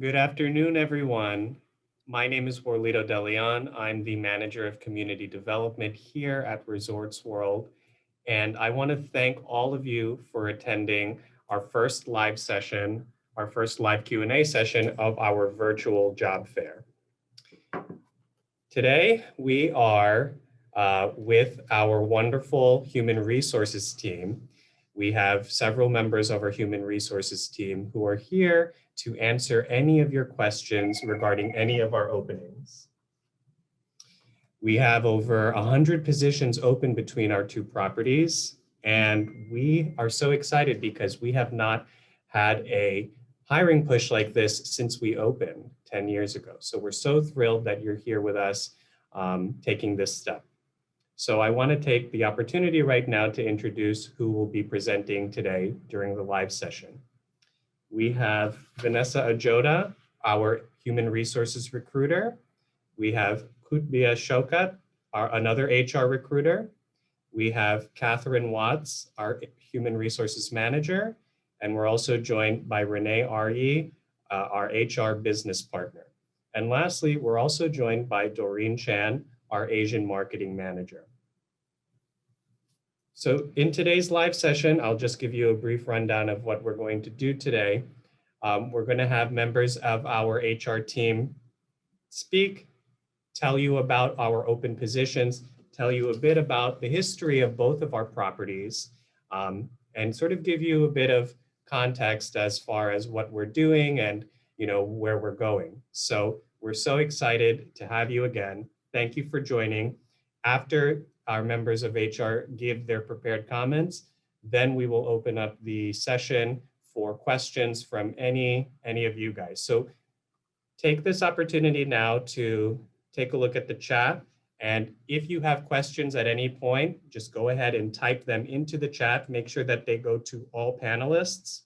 Good afternoon, everyone. My name is Orlito De Leon. I'm the Manager of Community Development here at Resorts World, and I want to thank all of you for attending our first live session, our first live Q&A session of our virtual job fair. Today, we are with our wonderful human resources team. We have several members of our human resources team who are here to answer any of your questions regarding any of our openings. We have over 100 positions open between our two properties, and we are so excited because we have not had a hiring push like this since we opened 10 years ago. So we're so thrilled that you're here with us taking this step. So I want to take the opportunity right now to introduce who will be presenting today during the live session. We have Vanessa Ajoda, our human resources recruiter. We have Kutbia Shokat, another HR recruiter. We have Catherine Watts, our human resources manager. And we're also joined by Renee Aryi, our HR business partner. And lastly, we're also joined by Doreen Chan, our Asian marketing manager. So in today's live session, I'll just give you a brief rundown of what we're going to do today. We're going to have members of our HR team speak, tell you about our open positions, tell you a bit about the history of both of our properties, and sort of give you a bit of context as far as what we're doing and where we're going. So we're so excited to have you again. Thank you for joining. After our members of HR give their prepared comments, then we will open up the session for questions from any of you guys. So take this opportunity now to take a look at the chat. And if you have questions at any point, just go ahead and type them into the chat. Make sure that they go to all panelists.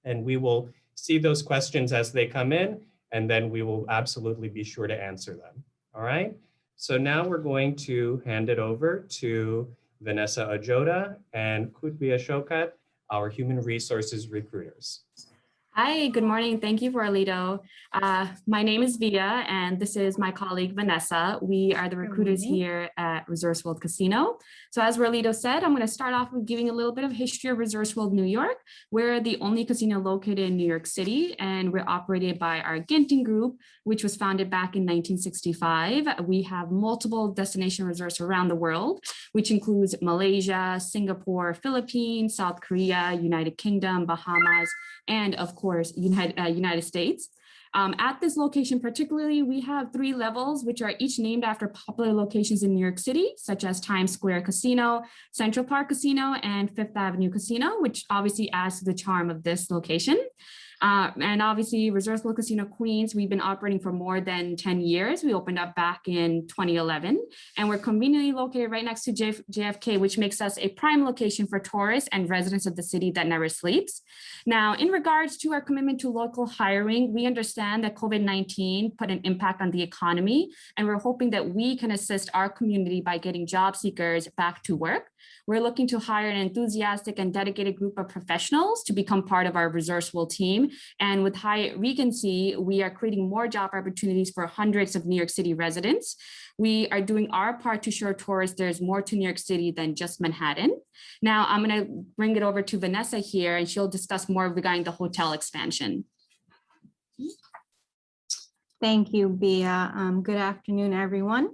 And we will see those questions as they come in, and then we will absolutely be sure to answer them. All right? So now we're going to hand it over to Vanessa Ajoda and Kutbia Shokat, our human resources recruiters. Hi, good morning. Thank you, Orlito. My name is Via, and this is my colleague, Vanessa. We are the recruiters here at Resorts World Casino. So as Orlito said, I'm going to start off with giving a little bit of history of Resorts World New York. We're the only casino located in New York City, and we're operated by our Ginting Group, which was founded back in 1965. We have multiple destination resorts around the world, which includes Malaysia, Singapore, Philippines, South Korea, United Kingdom, Bahamas, and of course, United States. At this location particularly, we have 3 levels, which are each named after popular locations in New York City, such as Times Square Casino, Central Park Casino, and Fifth Avenue Casino, which obviously adds to the charm of this location. And obviously, Resorts World Casino Queens, we've been operating for more than 10 years. We opened up back in 2011, and we're conveniently located right next to JFK, which makes us a prime location for tourists and residents of the city that never sleeps. Now, in regards to our commitment to local hiring, we understand that COVID-19 put an impact on the economy, and we're hoping that we can assist our community by getting job seekers back to work. We're looking to hire an enthusiastic and dedicated group of professionals to become part of our Resorts World team. And with Hyatt Regency, we are creating more job opportunities for hundreds of New York City residents. We are doing our part to show tourists there's more to New York City than just Manhattan. Now I'm going to bring it over to Vanessa here, and she'll discuss more regarding the hotel expansion. Thank you, Bea. Good afternoon, everyone.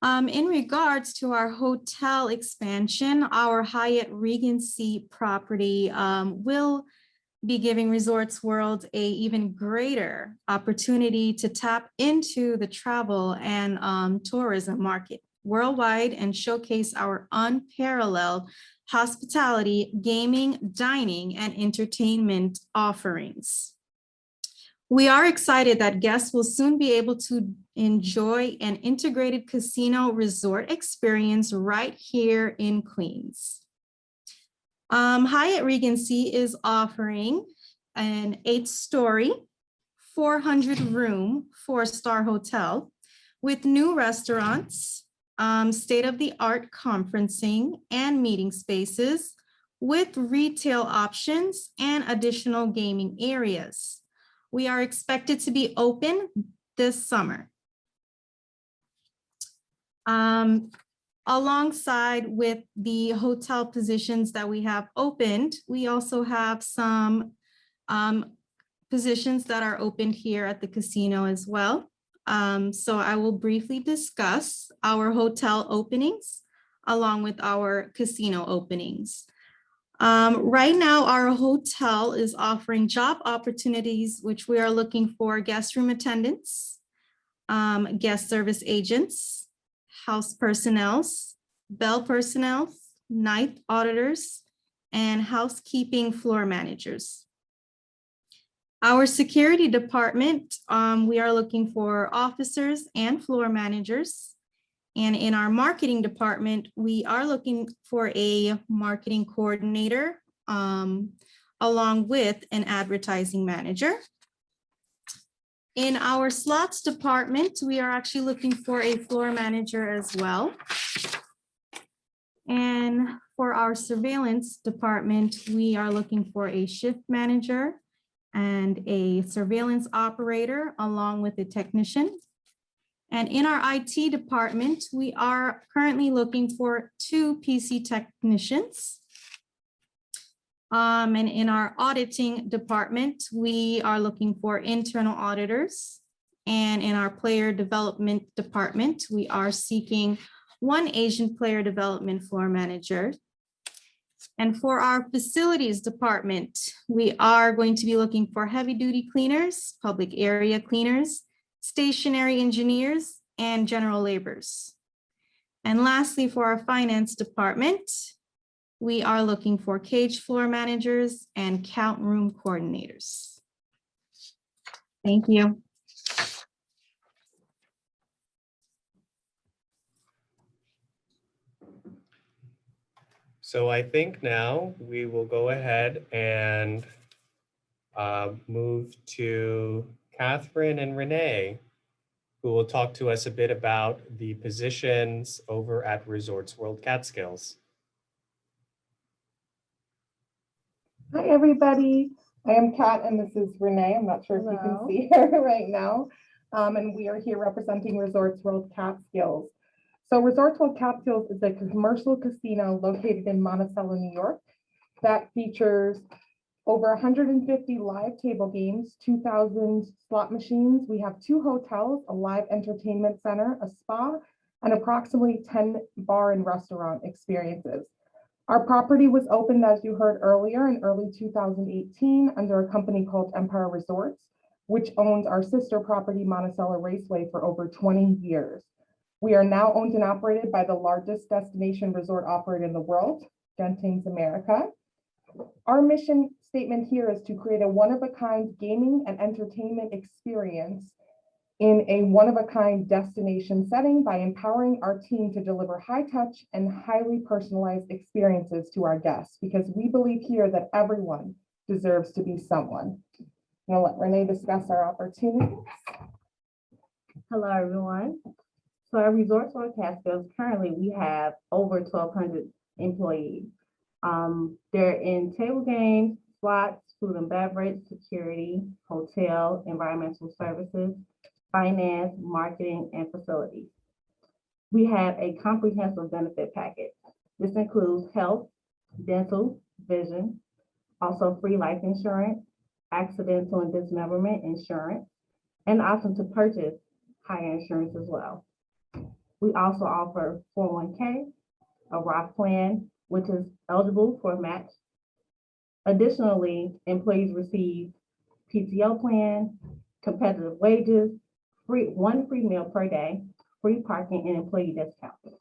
In regards to our hotel expansion, our Hyatt Regency property will be giving Resorts World a even greater opportunity to tap into the travel and tourism market worldwide and showcase our unparalleled hospitality, gaming, dining, and entertainment offerings. We are excited that guests will soon be able to enjoy an integrated casino resort experience right here in Queens. Hyatt Regency is offering an 8-story, 400-room, 4-star hotel with new restaurants, state-of-the-art conferencing and meeting spaces with retail options and additional gaming areas. We are expected to be open this summer. Alongside with the hotel positions that we have opened, we also have some positions that are opened here at the casino as well. So I will briefly discuss our hotel openings along with our casino openings. Right now, our hotel is offering job opportunities, which we are looking for guest room attendants, guest service agents, house personnel, bell personnel, night auditors, and housekeeping floor managers. Our security department, we are looking for officers and floor managers. And in our marketing department, we are looking for a marketing coordinator along with an advertising manager. In our slots department, we are actually looking for a floor manager as well. And for our surveillance department, we are looking for a shift manager and a surveillance operator along with a technician. And in our IT department, we are currently looking for 2 PC technicians. And in our auditing department, we are looking for internal auditors. And in our player development department, we are seeking 1 Asian player development floor manager. And for our facilities department, we are going to be looking for heavy duty cleaners, public area cleaners, stationary engineers, and general laborers. And lastly, for our finance department, we are looking for cage floor managers and count room coordinators. Thank you. So I think now we will go ahead and move to Catherine and Renee, who will talk to us a bit about the positions over at Resorts World Catskills. Hi, everybody. I am Kat, and this is Renee. I'm not sure if you can see her right now. And we are here representing Resorts World Catskills. So Resorts World Catskills is a commercial casino located in Monticello, New York, that features over 150 live table games, 2,000 slot machines. We have 2 hotels, a live entertainment center, a spa, and approximately 10 bar and restaurant experiences. Our property was opened, as you heard earlier, in early 2018 under a company called Empire Resorts, which owns our sister property, Monticello Raceway, for over 20 years. We are now owned and operated by the largest destination resort operator in the world, Genting's America. Our mission statement here is to create a one-of-a-kind gaming and entertainment experience in a one-of-a-kind destination setting by empowering our team to deliver high-touch and highly personalized experiences to our guests, because we believe here that everyone deserves to be someone. I'm going to let Renee discuss our opportunities. Hello, everyone. So at Resorts World Catskills, currently we have over 1,200 employees. They're in table games, slots, food and beverage, security, hotel, environmental services, finance, marketing, and facilities. We have a comprehensive benefit package. This includes health, dental, vision, also free life insurance, accidental and dismemberment insurance, and option to purchase higher insurance as well. We also offer 401k, a Roth plan, which is eligible for a match. Additionally, employees receive PTO plan, competitive wages, one free meal per day, free parking, and employee discounts.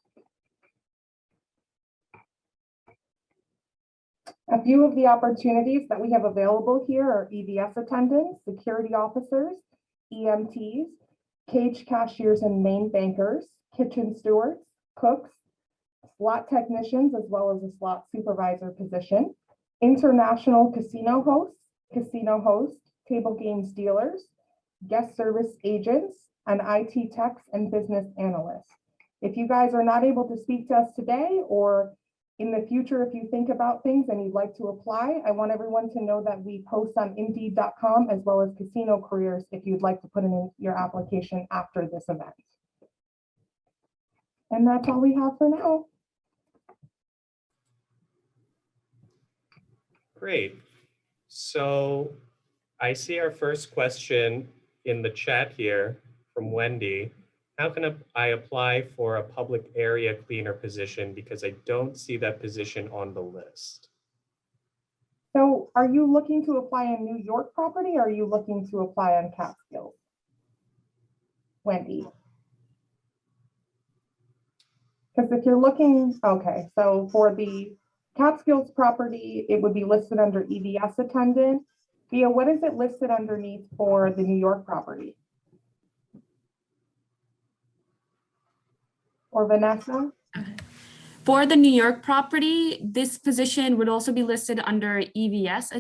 A few of the opportunities that we have available here are EVS attendants, security officers, EMTs, cage cashiers and main bankers, kitchen stewards, cooks, slot technicians, as well as a slot supervisor position, international casino hosts, table games dealers, guest service agents, and IT techs and business analysts. If you guys are not able to speak to us today, or In the future, if you think about things and you'd like to apply, I want everyone to know that we post on Indeed.com as well as Casino Careers if you'd like to put in your application after this event. And that's all we have for now. Great. So I see our first question in the chat here from Wendy. How can I apply for a public area cleaner position because I don't see that position on the list? So are you looking to apply on New York property or are you looking to apply on Catskills? Wendy. Because if you're looking, okay, so for the Catskills property, it would be listed under EVS attendant. Via, what is it listed underneath for the New York property? Or Vanessa? For the New York property, this position would also be listed under EVS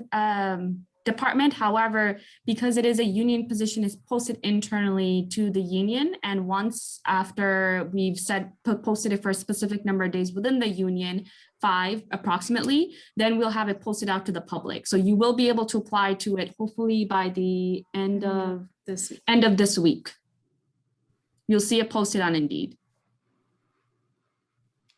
department. However, because it is a union position, it's posted internally to the union. And once after we've posted it for a specific number of days within the union, 5 approximately, then we'll have it posted out to the public. So you will be able to apply to it hopefully by the end of this week. You'll see it posted on Indeed.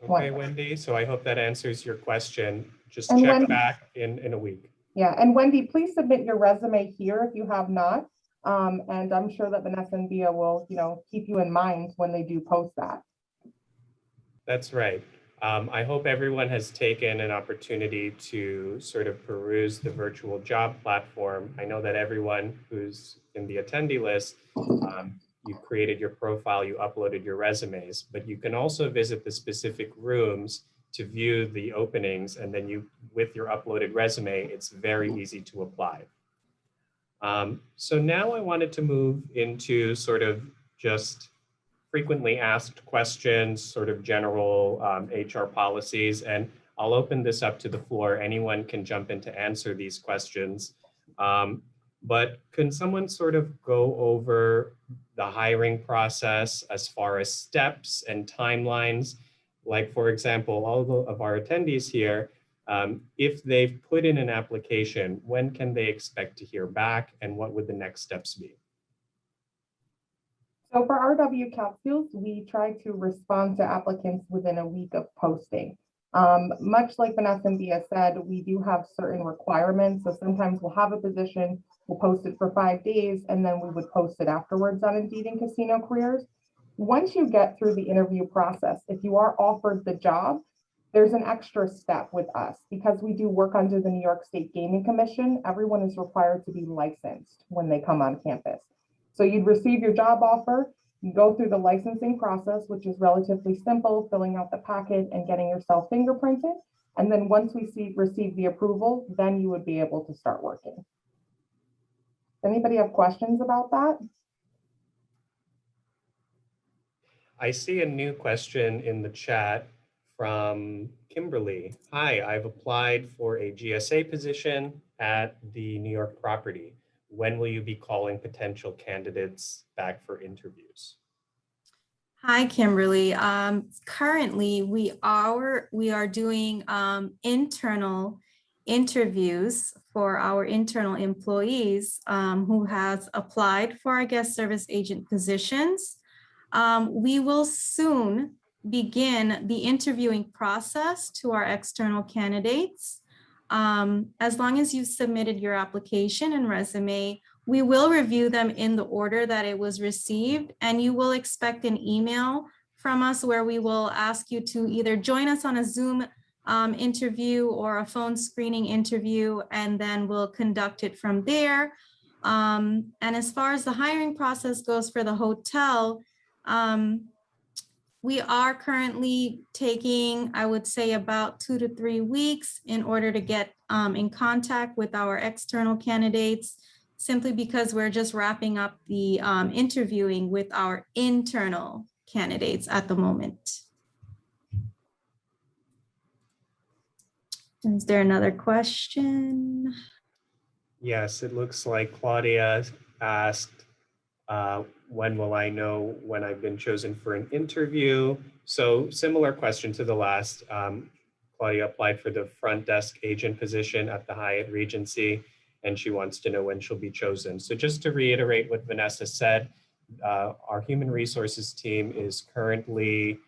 Okay, Wendy, so I hope that answers your question. Just And check Wendy, back in a week. Yeah, and Wendy, please submit your resume here if you have not. And I'm sure that Vanessa and Via will, keep you in mind when they do post that. That's right. I hope everyone has taken an opportunity to sort of peruse the virtual job platform. I know that everyone who's in the attendee list, you created your profile, you uploaded your resumes, but you can also visit the specific rooms to view the openings, and then with your uploaded resume, it's very easy to apply. So now I wanted to move into sort of just frequently asked questions, sort of general HR policies, and I'll open this up to the floor. Anyone can jump in to answer these questions. But can someone sort of go over the hiring process as far as steps and timelines? Like, for example, all of our attendees here, if they've put in an application, when can they expect to hear back and what would the next steps be? So for RW Catskills, we try to respond to applicants within a week of posting. Much like Vanessa and Via said, we do have certain requirements. So sometimes we'll have a position, we'll post it for 5 days, and then we would post it afterwards on Indeed and Casino Careers. Once you get through the interview process, if you are offered the job, there's an extra step with us. Because we do work under the New York State Gaming Commission, everyone is required to be licensed when they come on campus. So you'd receive your job offer, you go through the licensing process, which is relatively simple, filling out the packet and getting yourself fingerprinted. And then once we receive the approval, then you would be able to start working. Anybody have questions about that? I see a new question in the chat from Kimberly. Hi, I've applied for a GSA position at the New York property. When will you be calling potential candidates back for interviews? Hi, Kimberly. Currently, we are doing internal interviews for our internal employees who has applied for our guest service agent positions. We will soon begin the interviewing process to our external candidates. As long as you've submitted your application and resume, we will review them in the order that it was received, and you will expect an email from us where we will ask you to either join us on a Zoom interview or a phone screening interview, and then we'll conduct it from there. And as far as the hiring process goes for the hotel, we are currently taking, I would say, about 2 to 3 weeks in order to get in contact with our external candidates, simply because we're just wrapping up the interviewing with our internal candidates at the moment. Is there another question? Yes, it looks like Claudia asked, when will I know when I've been chosen for an interview? So similar question to the last. Claudia applied for the front desk agent position at the Hyatt Regency, and she wants to know when she'll be chosen. So just to reiterate what Vanessa said, our human resources team is currently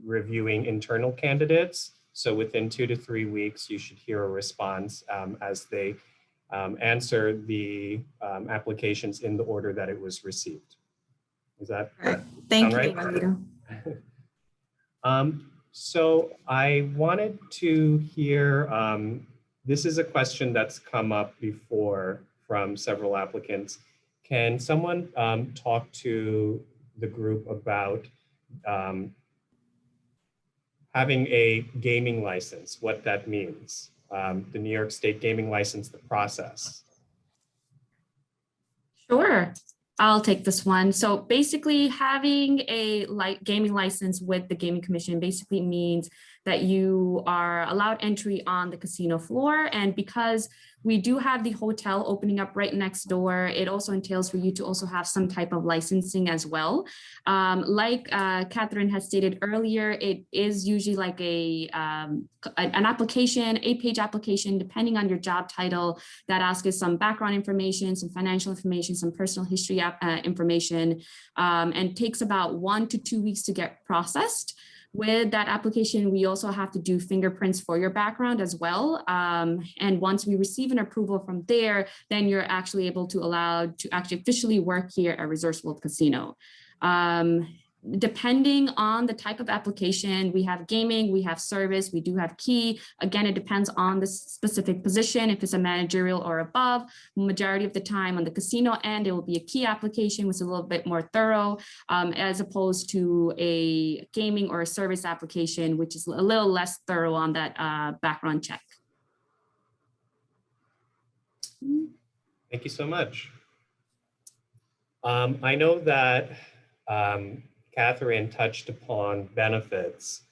reviewing internal candidates. So within 2 to 3 weeks, you should hear a response as they answer the applications in the order that it was received. Is that Thank sound you, right? Marlita. So I wanted to hear, this is a question that's come up before from several applicants. Can someone talk to the group about having a gaming license, what that means? The New York State gaming license, the process. Sure, I'll take this one. So basically having a gaming license with the Gaming Commission basically means that you are allowed entry on the casino floor. And because we do have the hotel opening up right next door, it also entails for you to also have some type of licensing as well. Like Catherine has stated earlier, it is usually like an application, 8-page application, depending on your job title, that asks us some background information, some financial information, some personal history information, and takes about 1 to 2 weeks to get processed. With that application, we also have to do fingerprints for your background as well. And once we receive an approval from there, then you're actually able to allowed to actually officially work here at Resorts World Casino. Depending on the type of application, we have gaming, we have service, we do have key. Again, it depends on the specific position. If it's a managerial or above, majority of the time on the casino end, it will be a key application, which is a little bit more thorough, as opposed to a gaming or a service application, which is a little less thorough on that background check. Thank you so much. I know that Catherine touched upon benefits,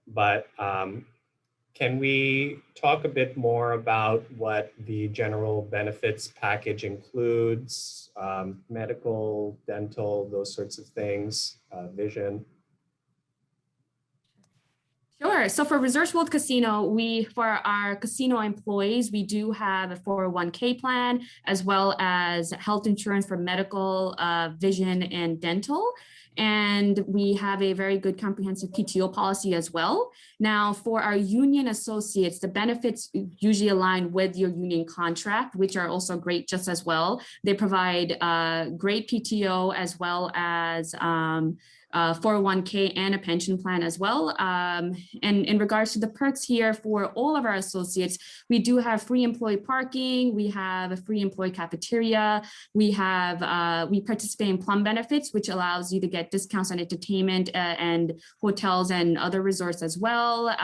but can we talk a bit more about what the general benefits package includes? Medical, dental, those sorts of things, vision? Sure. So for Resorts World Casino, for our casino employees, we do have a 401k plan, as well as health insurance for medical, vision, and dental. And we have a very good comprehensive PTO policy as well. Now, for our union associates, the benefits usually align with your union contract, which are also great just as well. They provide great PTO as well as 401k and a pension plan as well. And in regards to the perks here for all of our associates, we do have free employee parking, we have a free employee cafeteria, we participate in plum benefits, which allows you to get discounts on entertainment and hotels and other resorts as well.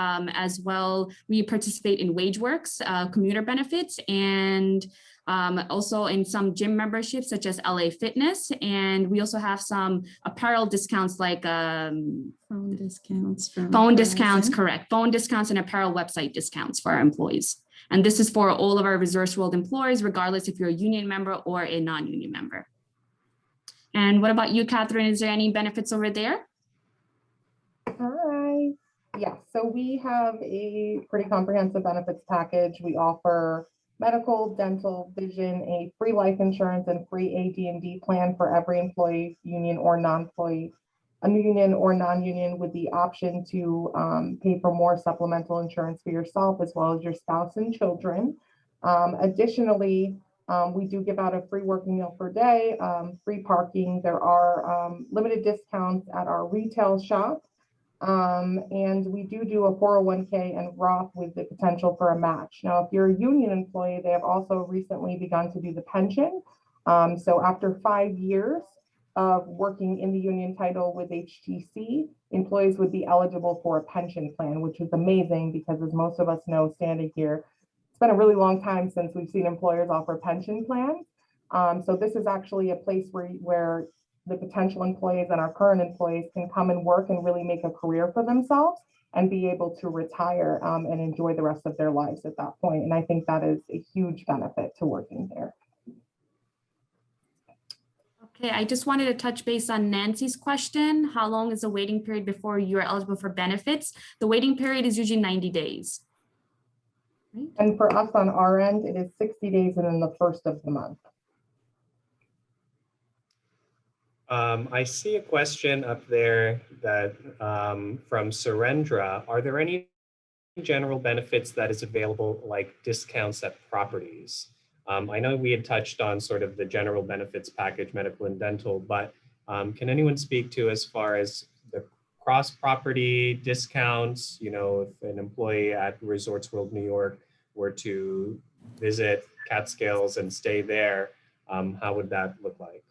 We participate in WageWorks, commuter benefits, and also in some gym memberships such as LA Fitness. And we also have some apparel discounts like phone discounts, correct. Phone discounts and apparel website discounts for our employees. And this is for all of our Resorts World employees, regardless if you're a union member or a non-union member. And what about you, Catherine? Is there any benefits over there? Hi. Yeah, so we have a pretty comprehensive benefits package. We offer medical, dental, vision, a free life insurance, and free AD&D plan for every employee, union or non-employee, a union or non-union, with the option to pay for more supplemental insurance for yourself as well as your spouse and children. Additionally, we do give out a free working meal per day, free parking. There are limited discounts at our retail shop. And we do a 401k and Roth with the potential for a match. Now, if you're a union employee, they have also recently begun to do the pension. So after 5 years of working in the union title with HTC, employees would be eligible for a pension plan, which is amazing because, as most of us know standing here, it's been a really long time since we've seen employers offer pension plans. So this is actually a place where the potential employees and our current employees can come and work and really make a career for themselves and be able to retire and enjoy the rest of their lives at that point. And I think that is a huge benefit to working there. Okay, I just wanted to touch base on Nancy's question. How long is the waiting period before you are eligible for benefits? The waiting period is usually 90 days. Right? And for us on our end, it is 60 days and then the first of the month. I see a question up there that from Surendra. Are there any general benefits that is available, like discounts at properties? I know we had touched on sort of the general benefits package, medical and dental, but can anyone speak to as far as the cross-property discounts? You know, if an employee at Resorts World New York were to visit Catskills and stay there, how would that look like?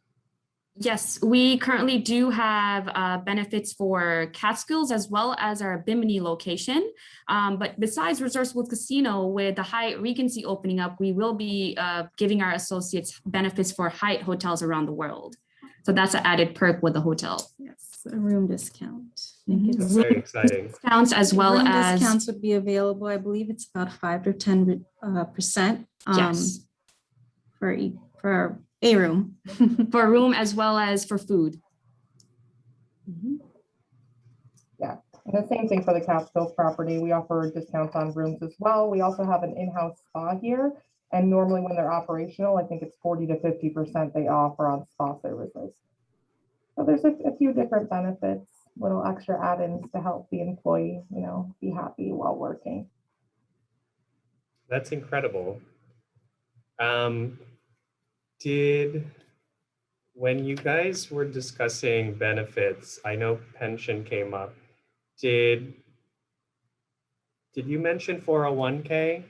Yes, we currently do have benefits for Catskills as well as our Bimini location. But besides Resorts World Casino, with the Hyatt Regency opening up, we will be giving our associates benefits for Hyatt hotels around the world. So that's an added perk with the hotel. Yes, a room discount. I think That's it's very exciting. Discounts as well room as discounts would be available. I believe it's about 5 to 10%. Yes. For a room. for room as well as for food. Yeah, and the same thing for the Catskills property. We offer discounts on rooms as well. We also have an in-house spa here. And normally when they're operational, I think it's 40 to 50% they offer on spa services. So there's a few different benefits, little extra add-ins to help the employee, you know, be happy while working. That's incredible. When you guys were discussing benefits, I know pension came up. Did you mention 401k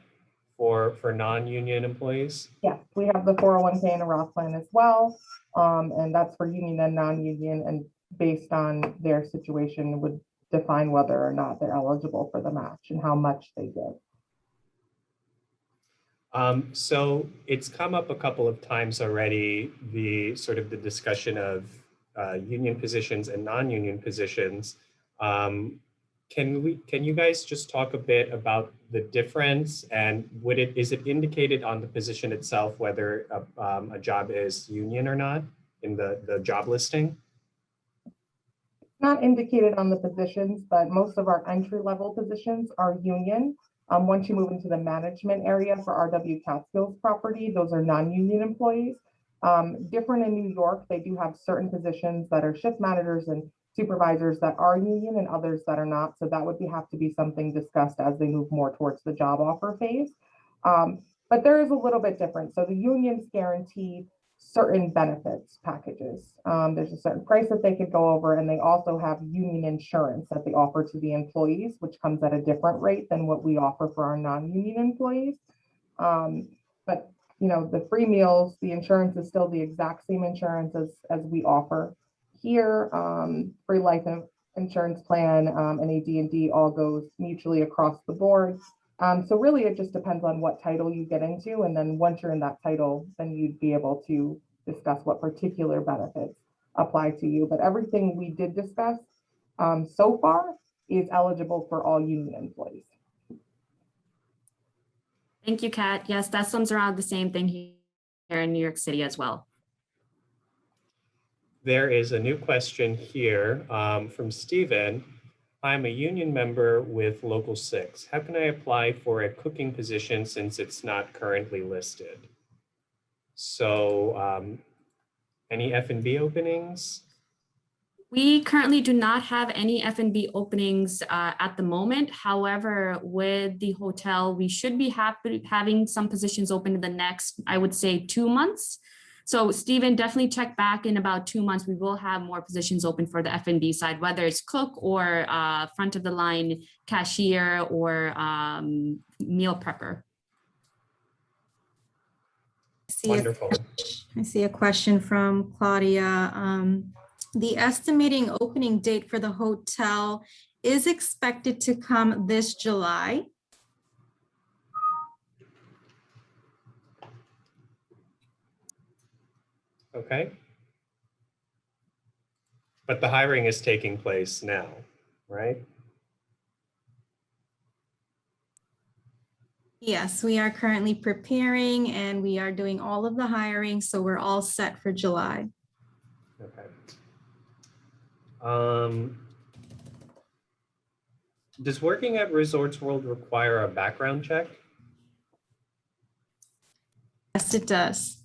for non-union employees? Yes, we have the 401k and a Roth plan as well. And that's for union and non-union, and based on their situation would define whether or not they're eligible for the match and how much they give. So it's come up a couple of times already, the sort of the discussion of union positions and non-union positions. Can you guys just talk a bit about the difference, and is it indicated on the position itself whether a job is union or not in the job listing? Not indicated on the positions, but most of our entry-level positions are union. Once you move into the management area for RW Catskills property, those are non-union employees. Different in New York, they do have certain positions that are shift managers and supervisors that are union and others that are not. So that would have to be something discussed as they move more towards the job offer phase. But there is a little bit different. So the unions guarantee certain benefits packages. There's a certain price that they could go over, and they also have union insurance that they offer to the employees, which comes at a different rate than what we offer for our non-union employees. But you know, the free meals, the insurance is still the exact same insurance as we offer here. Free life insurance plan and AD&D all goes mutually across the board. So really, it just depends on what title you get into. And then once you're in that title, then you'd be able to discuss what particular benefits apply to you. But everything we did discuss so far is eligible for all union employees. Thank you, Kat. Yes, that sums around the same thing here in New York City as well. There is a new question here from Stephen. I'm a union member with Local 6. How can I apply for a cooking position since it's not currently listed? So any F&B openings? We currently do not have any F&B openings at the moment. However, with the hotel, we should be having some positions open in the next, I would say, 2 months. So Stephen, definitely check back in about 2 months. We will have more positions open for the F&B side, whether it's cook or front of the line cashier or meal prepper. Wonderful. I see a question from Claudia. The estimating opening date for the hotel is expected to come this July. Okay. But the hiring is taking place now, right? Yes, we are currently preparing and we are doing all of the hiring, so we're all set for July. Okay. Does working at Resorts World require a background check? Yes, it does.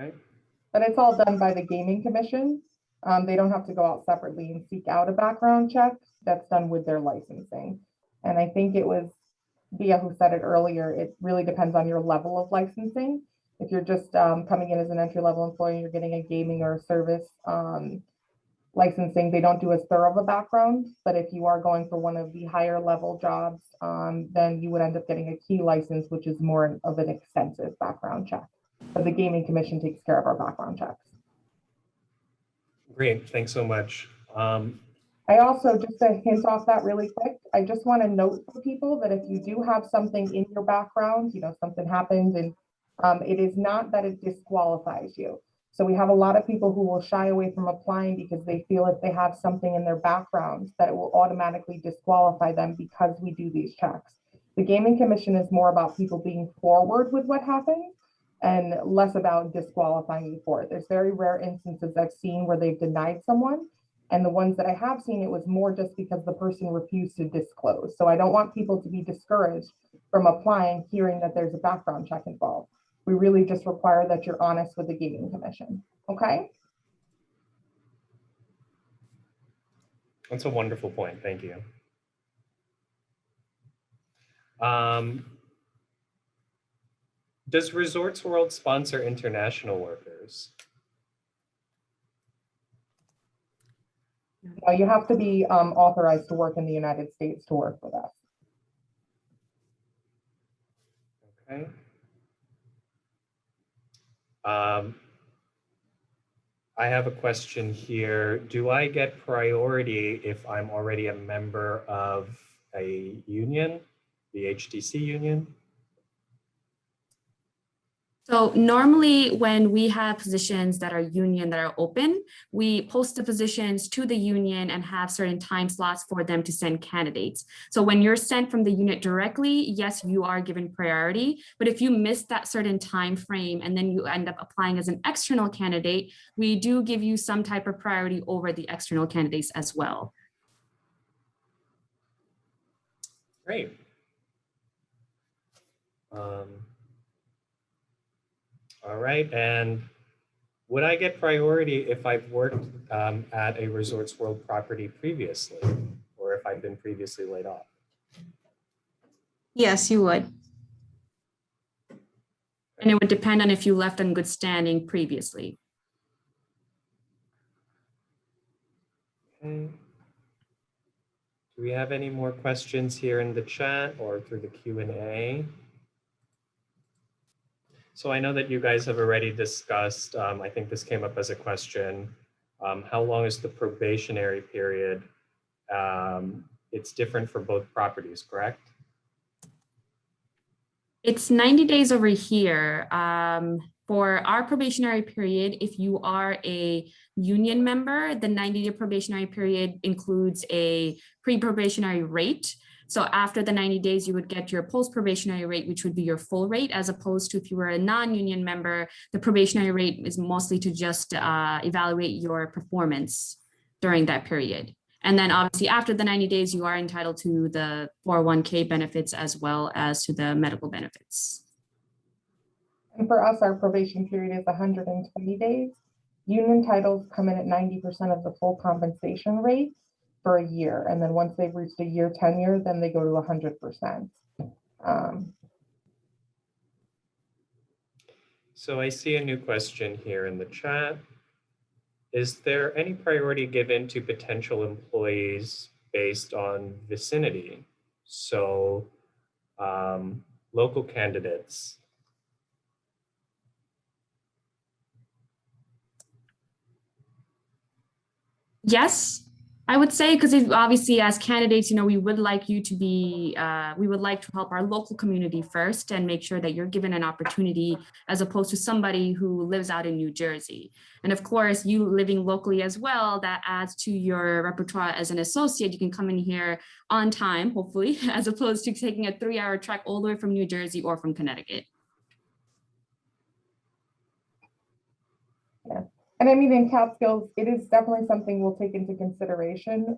Okay. But it's all done by the Gaming Commission. They don't have to go out separately and seek out a background check. That's done with their licensing. And I think it was Via who said it earlier, it really depends on your level of licensing. If you're just coming in as an entry-level employee, you're getting a gaming or a service licensing, they don't do as thorough of a background. But if you are going for one of the higher level jobs, then you would end up getting a key license, which is more of an extensive background check. But the Gaming Commission takes care of our background checks. Great, thanks so much. I also, just to hint off that really quick, I just want to note for people that if you do have something in your background, you know, something happened, and it is not that it disqualifies you. So we have a lot of people who will shy away from applying because they feel if they have something in their background that it will automatically disqualify them because we do these checks. The Gaming Commission is more about people being forward with what happened and less about disqualifying you for it. There's very rare instances I've seen where they've denied someone. And the ones that I have seen, it was more just because the person refused to disclose. So I don't want people to be discouraged from applying, hearing that there's a background check involved. We really just require that you're honest with the Gaming Commission, okay? That's a wonderful point, thank you. Does Resorts World sponsor international workers? You have to be authorized to work in the United States to work with us. Okay. I have a question here. Do I get priority if I'm already a member of a union, the HTC union? So normally when we have positions that are union that are open, we post the positions to the union and have certain time slots for them to send candidates. So when you're sent from the unit directly, yes, you are given priority. But if you miss that certain time frame and then you end up applying as an external candidate, we do give you some type of priority over the external candidates as well. Great. All right, and would I get priority if I've worked at a Resorts World property previously, or if I've been previously laid off? Yes, you would. And it would depend on if you left in good standing previously. Okay. Do we have any more questions here in the chat or through the Q&A? So I know that you guys have already discussed, I think this came up as a question, how long is the probationary period? It's different for both properties, correct? It's 90 days over here. For our probationary period, if you are a union member, the 90-day probationary period includes a pre-probationary rate. So after the 90 days, you would get your post-probationary rate, which would be your full rate, as opposed to if you were a non-union member, the probationary rate is mostly to just evaluate your performance during that period. And then obviously after the 90 days, you are entitled to the 401k benefits as well as to the medical benefits. And for us, our probation period is 120 days. Union titles come in at 90% of the full compensation rate for a year. And then once they've reached a year tenure, then they go to 100%. So I see a new question here in the chat. Is there any priority given to potential employees based on vicinity? So local candidates. Yes, I would say, because obviously as candidates, you know, we would like you to be, we would like to help our local community first and make sure that you're given an opportunity as opposed to somebody who lives out in New Jersey. And of course, you living locally as well, that adds to your repertoire as an associate. You can come in here on time, hopefully, as opposed to taking a 3-hour trek all the way from New Jersey or from Connecticut. Yeah. And I mean, in Catskills, it is definitely something we'll take into consideration.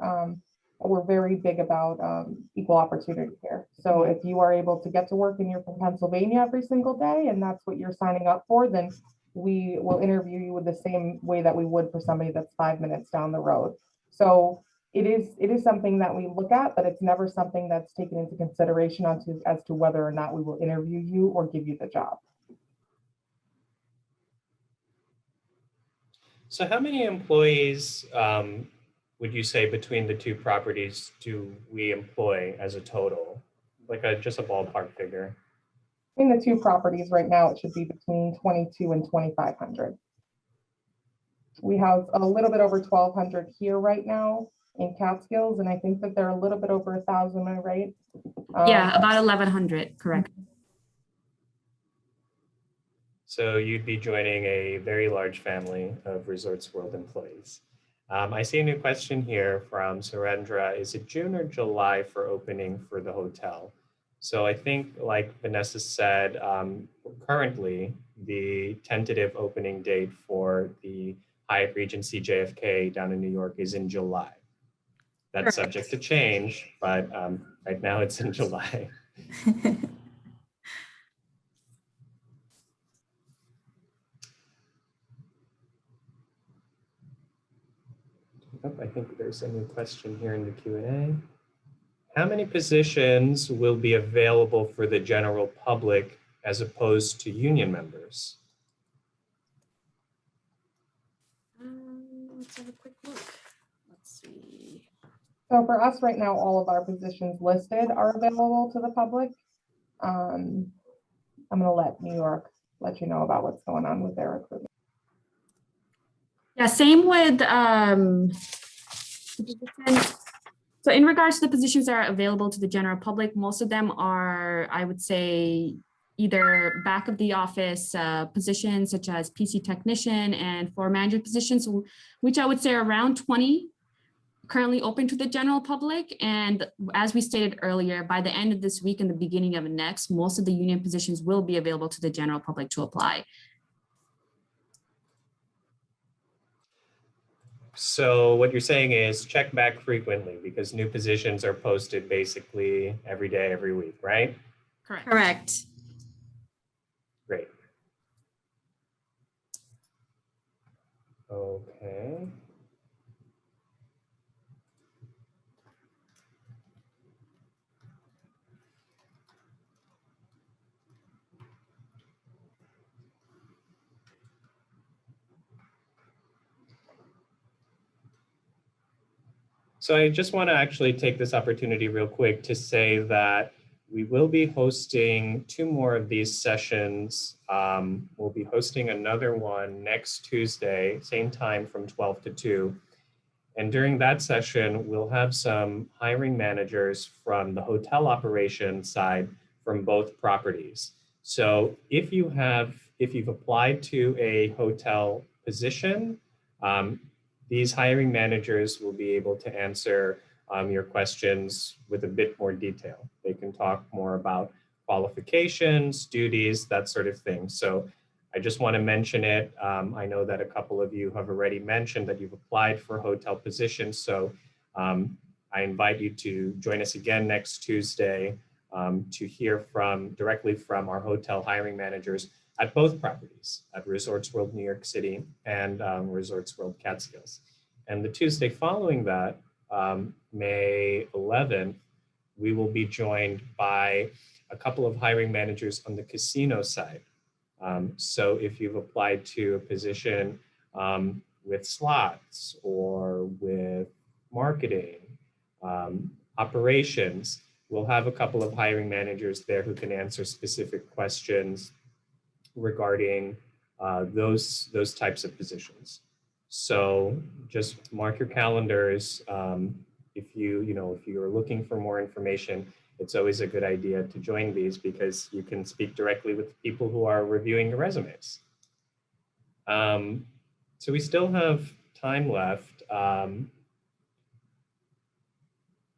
We're very big about equal opportunity here. So if you are able to get to work and you're from Pennsylvania every single day and that's what you're signing up for, then we will interview you with the same way that we would for somebody that's 5 minutes down the road. So it is something that we look at, but it's never something that's taken into consideration as to whether or not we will interview you or give you the job. So how many employees would you say between the two properties do we employ as a total? Like just a ballpark figure. In the two properties right now, it should be between 22 and 2,500. We have a little bit over 1,200 here right now in Catskills, and I think that they're a little bit over 1,000, am I right? Yeah, about 1,100, correct. So you'd be joining a very large family of Resorts World employees. I see a new question here from Surendra. Is it June or July for opening for the hotel? So I think, like Vanessa said, currently the tentative opening date for the Hyatt Regency JFK down in New York is in July. That's subject to change, but right now it's in July. I think there's a new question here in the Q&A. How many positions will be available for the general public as opposed to union members? Let's have a quick look. Let's see. So for us right now, all of our positions listed are available to the public. I'm going to let New York let you know about what's going on with their recruitment. Yeah, same with, so in regards to the positions that are available to the general public, most of them are, I would say, either back of the office positions such as PC technician and floor manager positions, which I would say are around 20 currently open to the general public. And as we stated earlier, by the end of this week and the beginning of next, most of the union positions will be available to the general public to apply. So what you're saying is check back frequently because new positions are posted basically every day, every week, right? Correct. Correct. Great. Okay. So I just want to actually take this opportunity real quick to say that we will be hosting 2 more of these sessions. We'll be hosting another one next Tuesday, same time from 12 to 2. And during that session, we'll have some hiring managers from the hotel operations side from both properties. So if you've applied to a hotel position, these hiring managers will be able to answer your questions with a bit more detail. They can talk more about qualifications, duties, that sort of thing. So I just want to mention it. I know that a couple of you have already mentioned that you've applied for hotel positions. So I invite you to join us again next Tuesday to hear directly from our hotel hiring managers at both properties, at Resorts World New York City and Resorts World Catskills. And the Tuesday following that, May 11th, we will be joined by a couple of hiring managers on the casino side. So if you've applied to a position with slots or with marketing, operations, we'll have a couple of hiring managers there who can answer specific questions regarding those types of positions. So just mark your calendars. If you're looking for more information, it's always a good idea to join these because you can speak directly with people who are reviewing your resumes. So we still have time left.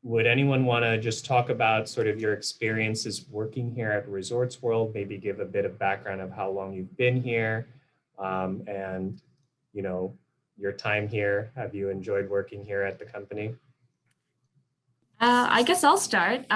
Would anyone want to just talk about sort of your experiences working here at Resorts World, maybe give a bit of background of how long you've been here and your time here. Have you enjoyed working here at the company? I guess I'll start.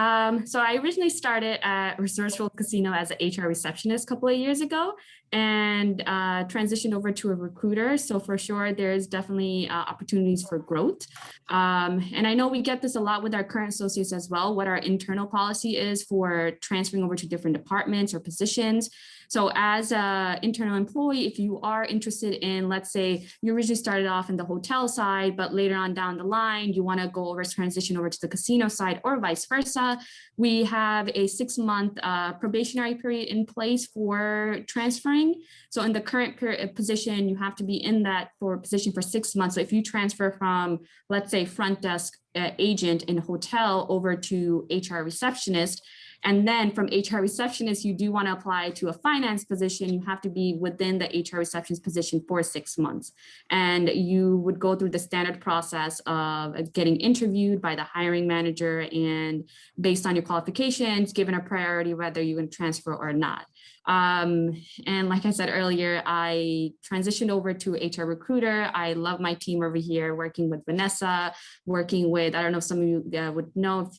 So I originally started at Resourceful Casino as an HR receptionist a couple of years ago and transitioned over to a recruiter. So for sure, there's definitely opportunities for growth. And I know we get this a lot with our current associates as well, what our internal policy is for transferring over to different departments or positions. So as an internal employee, if you are interested in, let's say you originally started off in the hotel side, but later on down the line, you want to go over, transition over to the casino side or vice versa, we have a 6-month probationary period in place for transferring. So in the current position, you have to be in that position for 6 months. So if you transfer from, let's say, front desk agent in a hotel over to HR receptionist, and then from HR receptionist, you do want to apply to a finance position, you have to be within the HR receptionist position for 6 months. And you would go through the standard process of getting interviewed by the hiring manager, and based on your qualifications, given a priority whether you can transfer or not. And like I said earlier, I transitioned over to HR recruiter. I love my team over here, working with Vanessa, working with, I don't know if some of you would know,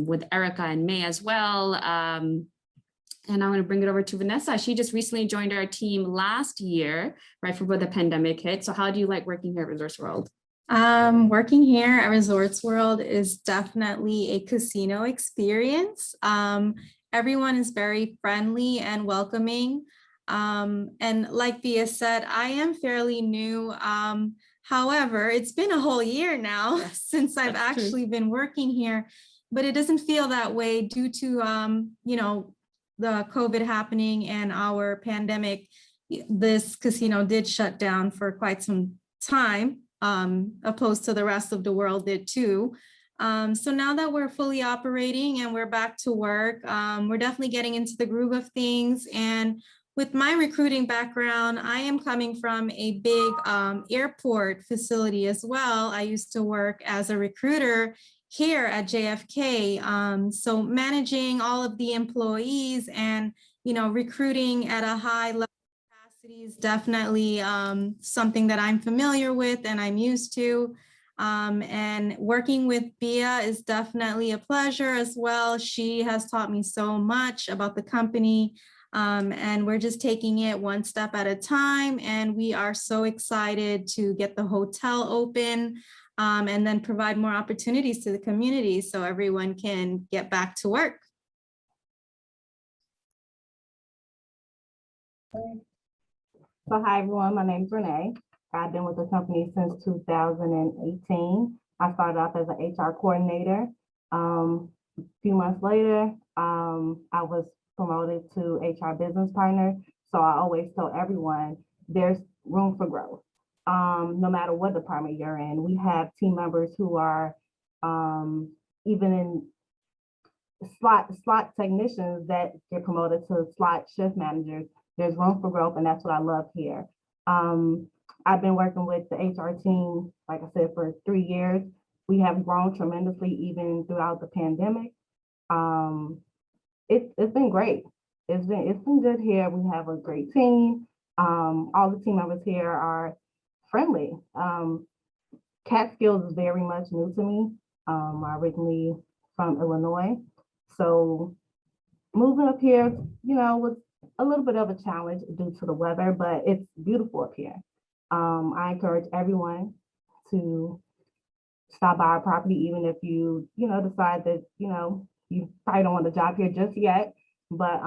with Erica and May as well. And I'm going to bring it over to Vanessa. She just recently joined our team last year, right before the pandemic hit. So how do you like working here at Resorts World? Working here at Resorts World is definitely a casino experience. Everyone is very friendly and welcoming. And like Bia said, I am fairly new. However, it's been a whole year now since I've actually been working here, but it doesn't feel that way due to, the COVID happening and our pandemic. This casino did shut down for quite some time, opposed to the rest of the world did too. So now that we're fully operating and we're back to work, we're definitely getting into the groove of things. And with my recruiting background, I am coming from a big airport facility as well. I used to work as a recruiter here at JFK. So managing all of the employees and, recruiting at a high level capacity is definitely something that I'm familiar with and I'm used to. And working with Bia is definitely a pleasure as well. She has taught me so much about the company, and we're just taking it one step at a time. And we are so excited to get the hotel open, and then provide more opportunities to the community so everyone can get back to work. So hi everyone, my name is Renee. I've been with the company since 2018. I started off as an HR coordinator. A few months later, I was promoted to HR business partner. So I always tell everyone there's room for growth. No matter what department you're in, we have team members who are even in slot technicians that get promoted to slot shift managers. There's room for growth, and that's what I love here. I've been working with the HR team, like I said, for 3 years. We have grown tremendously even throughout the pandemic. It's been great. It's been good here. We have a great team. All the team members here are friendly. Catskills is very much new to me. I'm originally from Illinois. So moving up here, was a little bit of a challenge due to the weather, but it's beautiful up here. I encourage everyone to stop by our property, even if you decide that, you probably don't want a job here just yet, but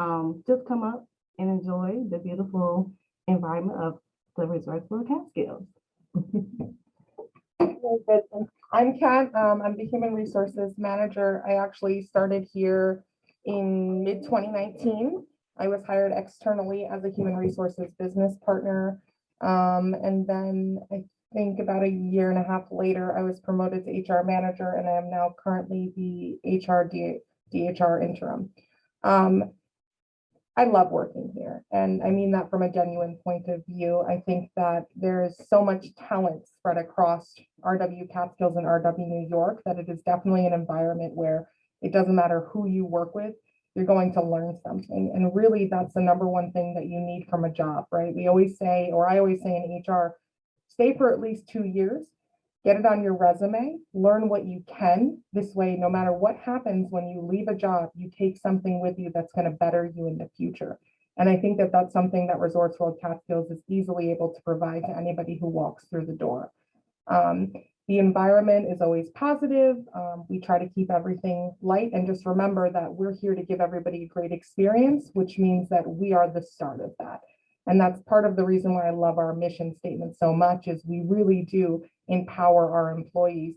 just come up and enjoy the beautiful environment of the Resorts World Catskills. I'm Kat. I'm the Human Resources Manager. I actually started here in mid-2019. I was hired externally as a Human Resources business partner. And then I think about a year and a half later, I was promoted to HR manager, and I am now currently the DHR interim. I love working here, and I mean that from a genuine point of view. I think that there is so much talent spread across RW Catskills and RW New York that it is definitely an environment where it doesn't matter who you work with, you're going to learn something. And really, that's the number one thing that you need from a job, right? We always say, or I always say in HR, stay for at least 2 years, get it on your resume, learn what you can. This way, no matter what happens when you leave a job, you take something with you that's going to better you in the future. And I think that that's something that Resorts World Catskills is easily able to provide to anybody who walks through the door. The environment is always positive. We try to keep everything light, and just remember that we're here to give everybody a great experience, which means that we are the start of that. And that's part of the reason why I love our mission statement so much, is we really do empower our employees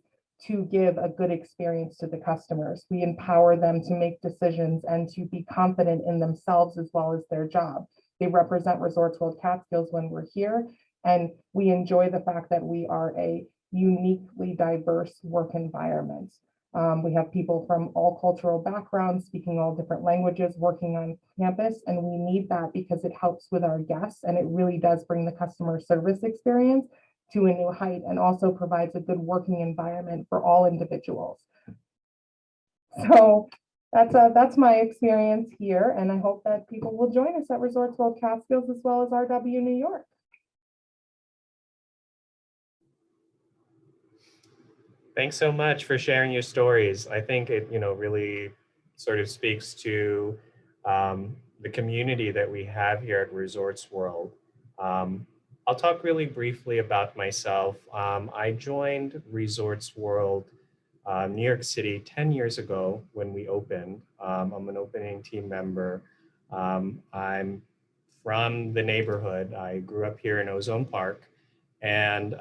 to give a good experience to the customers. We empower them to make decisions and to be confident in themselves as well as their job. They represent Resorts World Catskills when we're here, and we enjoy the fact that we are a uniquely diverse work environment. We have people from all cultural backgrounds, speaking all different languages, working on campus, and we need that because it helps with our guests, and it really does bring the customer service experience to a new height, and also provides a good working environment for all individuals. So that's my experience here, and I hope that people will join us at Resorts World Catskills as well as RW New York. Thanks so much for sharing your stories. I think it, really sort of speaks to the community that we have here at Resorts World. I'll talk really briefly about myself. I joined Resorts World New York City 10 years ago when we opened. I'm an opening team member. I'm from the neighborhood. I grew up here in Ozone Park, and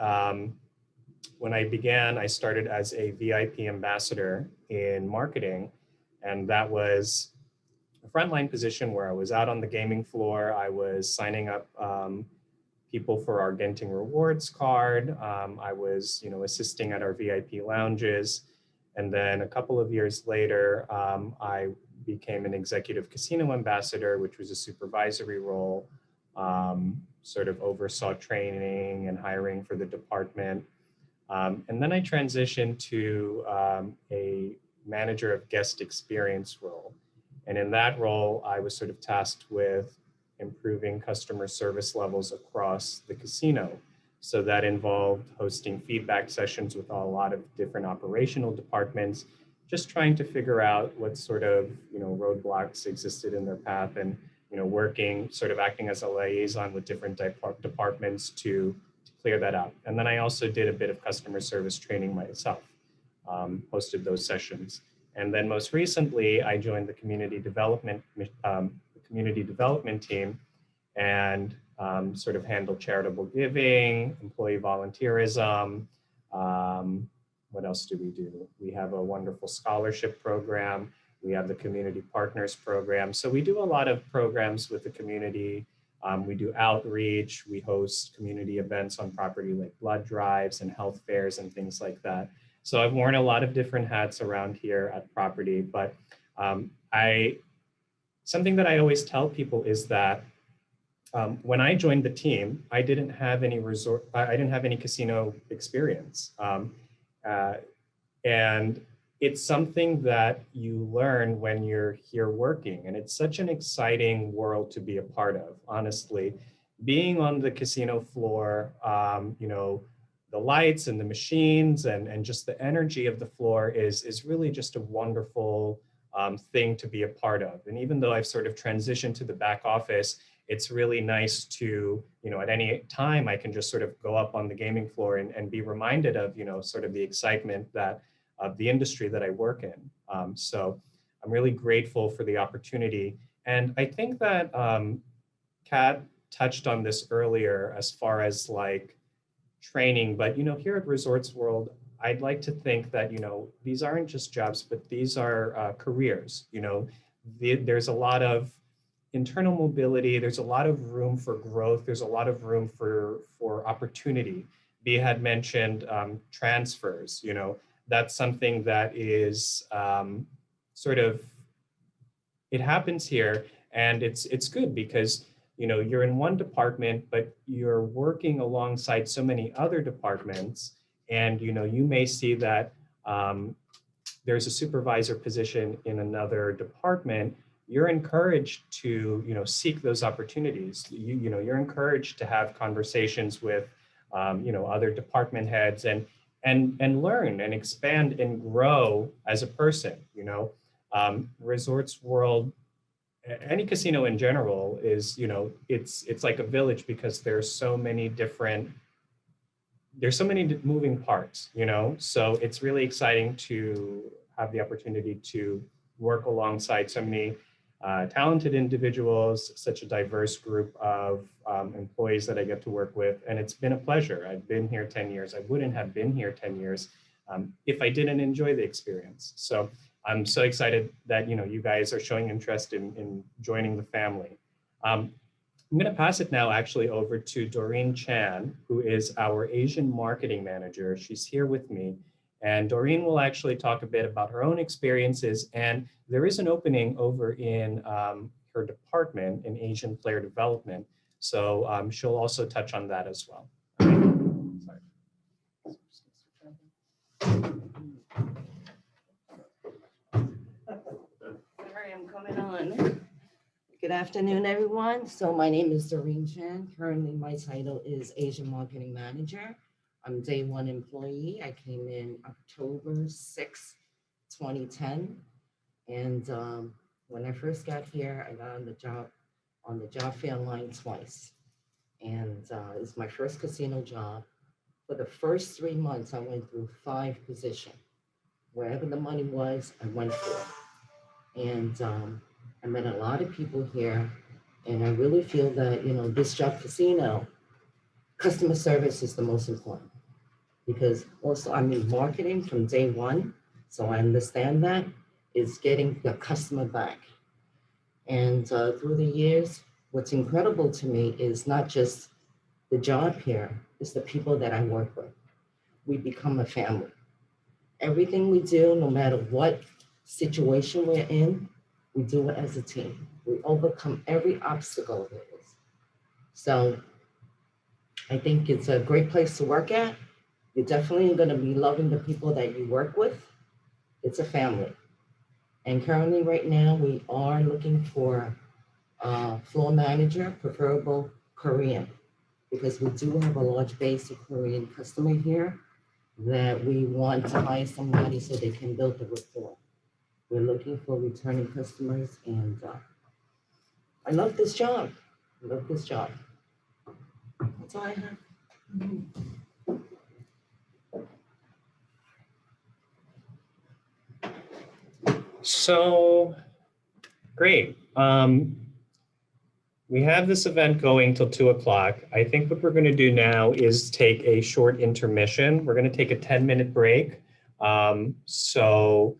when I began, I started as a VIP ambassador in marketing, and that was a frontline position where I was out on the gaming floor. I was signing up people for our Genting Rewards card. I was, assisting at our VIP lounges. And then a couple of years later, I became an executive casino ambassador, which was a supervisory role, sort of oversaw training and hiring for the department. And then I transitioned to a manager of guest experience role. And in that role, I was sort of tasked with improving customer service levels across the casino. So that involved hosting feedback sessions with a lot of different operational departments, just trying to figure out what sort of roadblocks existed in their path, and working, sort of acting as a liaison with different departments to clear that out. And then I also did a bit of customer service training myself, hosted those sessions. And then most recently, I joined the community development team, and sort of handle charitable giving, employee volunteerism. What else do? We have a wonderful scholarship program. We have the community partners program. So we do a lot of programs with the community. We do outreach. We host community events on property like blood drives and health fairs and things like that. So I've worn a lot of different hats around here at property, but something that I always tell people is that when I joined the team, I didn't have any casino experience. And it's something that you learn when you're here working. And it's such an exciting world to be a part of, honestly. Being on the casino floor, the lights and the machines and just the energy of the floor is really just a wonderful thing to be a part of. And even though I've sort of transitioned to the back office, it's really nice to, at any time I can just sort of go up on the gaming floor and be reminded of, sort of the excitement of the industry that I work in. So I'm really grateful for the opportunity. And I think that Kat touched on this earlier as far as like training, but here at Resorts World, I'd like to think that, these aren't just jobs, but these are careers. There's a lot of internal mobility. There's a lot of room for growth. There's a lot of room for opportunity. Bea had mentioned transfers. That's something that is sort of, it happens here, and it's good because you're in one department, but you're working alongside so many other departments, and you may see that there's a supervisor position in another department. You're encouraged to seek those opportunities. You're encouraged to have conversations with other department heads, and learn and expand and grow as a person. Resorts World, any casino in general is, it's like a village because there's so many moving parts, so it's really exciting to have the opportunity to work alongside so many talented individuals, such a diverse group of employees that I get to work with. And it's been a pleasure. I've been here 10 years. I wouldn't have been here 10 years if I didn't enjoy the experience. So I'm so excited that you guys are showing interest in joining the family. I'm going to pass it now actually over to Doreen Chan, who is our Asian marketing manager. She's here with me. And Doreen will actually talk a bit about her own experiences. And there is an opening over in her department in Asian player development. So she'll also touch on that as well. Sorry. Sorry, I'm coming on. Good afternoon, everyone. So my name is Doreen Chan. Currently, my title is Asian Marketing Manager. I'm day one employee. I came in October 6, 2010. And when I first got here, I got on the job fair line twice. And it's my first casino job. For the first 3 months, I went through 5 positions. Wherever the money was, I went for it. And I met a lot of people here. And I really feel that, this job casino, customer service is the most important. Because also I'm in marketing from day one. So I understand that is getting the customer back. And through the years, what's incredible to me is not just the job here, it's the people that I work with. We become a family. Everything we do, no matter what situation we're in, we do it as a team. We overcome every obstacle there is. So I think it's a great place to work at. You're definitely going to be loving the people that you work with. It's a family. And currently right now, we are looking for a floor manager, preferable Korean, because we do have a large base of Korean customer here that we want to hire somebody so they can build the rapport. We're looking for returning customers, and I love this job. I love this job. That's all I have. So great. We have this event going till 2 o'clock. I think what we're going to do now is take a short intermission. We're going to take a 10-minute break. So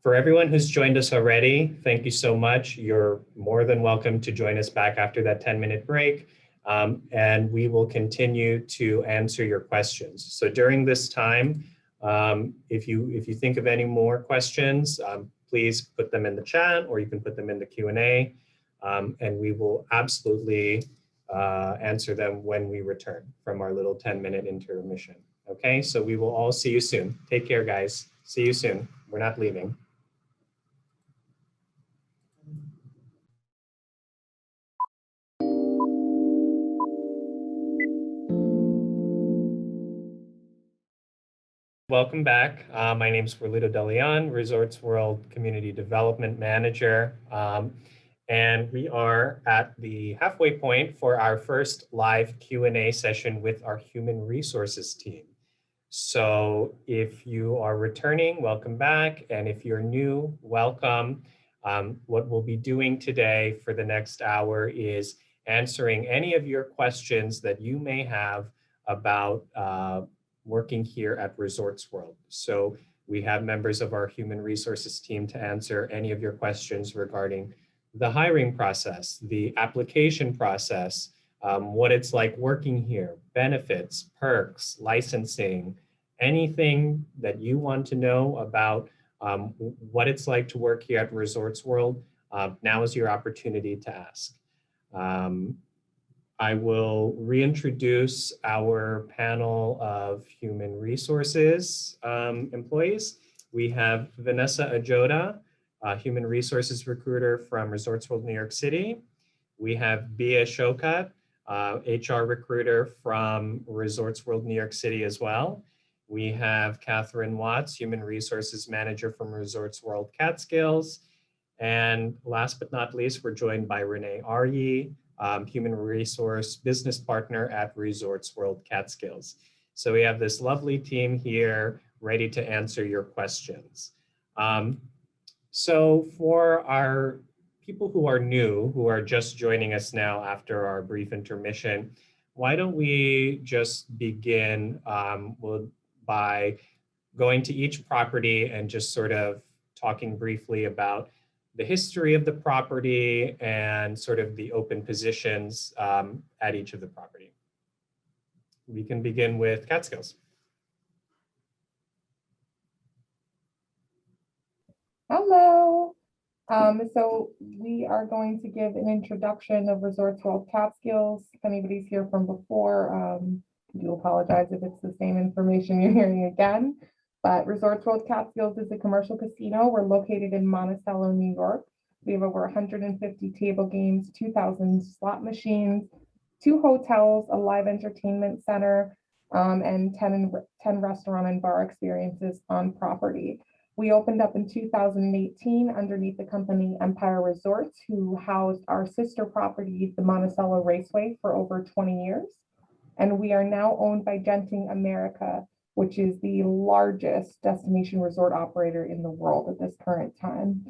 for everyone who's joined us already, thank you so much. You're more than welcome to join us back after that 10-minute break. And we will continue to answer your questions. So during this time, if you think of any more questions, please put them in the chat, or you can put them in the Q&A, and we will absolutely answer them when we return from our little 10-minute intermission. Okay, so we will all see you soon. Take care, guys. See you soon. We're not leaving. Welcome back. My name is Rolito De Leon, Resorts World Community Development Manager. And we are at the halfway point for our first live Q&A session with our human resources team. So if you are returning, welcome back. And if you're new, welcome. What we'll be doing today for the next hour is answering any of your questions that you may have about working here at Resorts World. So we have members of our human resources team to answer any of your questions regarding the hiring process, the application process, what it's like working here, benefits, perks, licensing, anything that you want to know about what it's like to work here at Resorts World. Now is your opportunity to ask. I will reintroduce our panel of human resources employees. We have Vanessa Ajoda, human resources recruiter from Resorts World New York City. We have Bia Shokat, HR recruiter from Resorts World New York City as well. We have Catherine Watts, Human Resources Manager from Resorts World Catskills. And last but not least, we're joined by Renee Aryi, Human Resource Business Partner at Resorts World Catskills. So we have this lovely team here ready to answer your questions. So for our people who are new, who are just joining us now after our brief intermission, why don't we just begin by going to each property and just sort of talking briefly about the history of the property and sort of the open positions at each of the property. We can begin with Catskills. Hello. So we are going to give an introduction of Resorts World Catskills. If anybody's here from before, I do apologize if it's the same information you're hearing again. But Resorts World Catskills is a commercial casino. We're located in Monticello, New York. We have over 150 table games, 2,000 slot machines, 2 hotels, a live entertainment center, and 10 restaurant and bar experiences on property. We opened up in 2018 underneath the company Empire Resorts, who housed our sister property, the Monticello Raceway, for over 20 years. And we are now owned by Genting America, which is the largest destination resort operator in the world at this current time.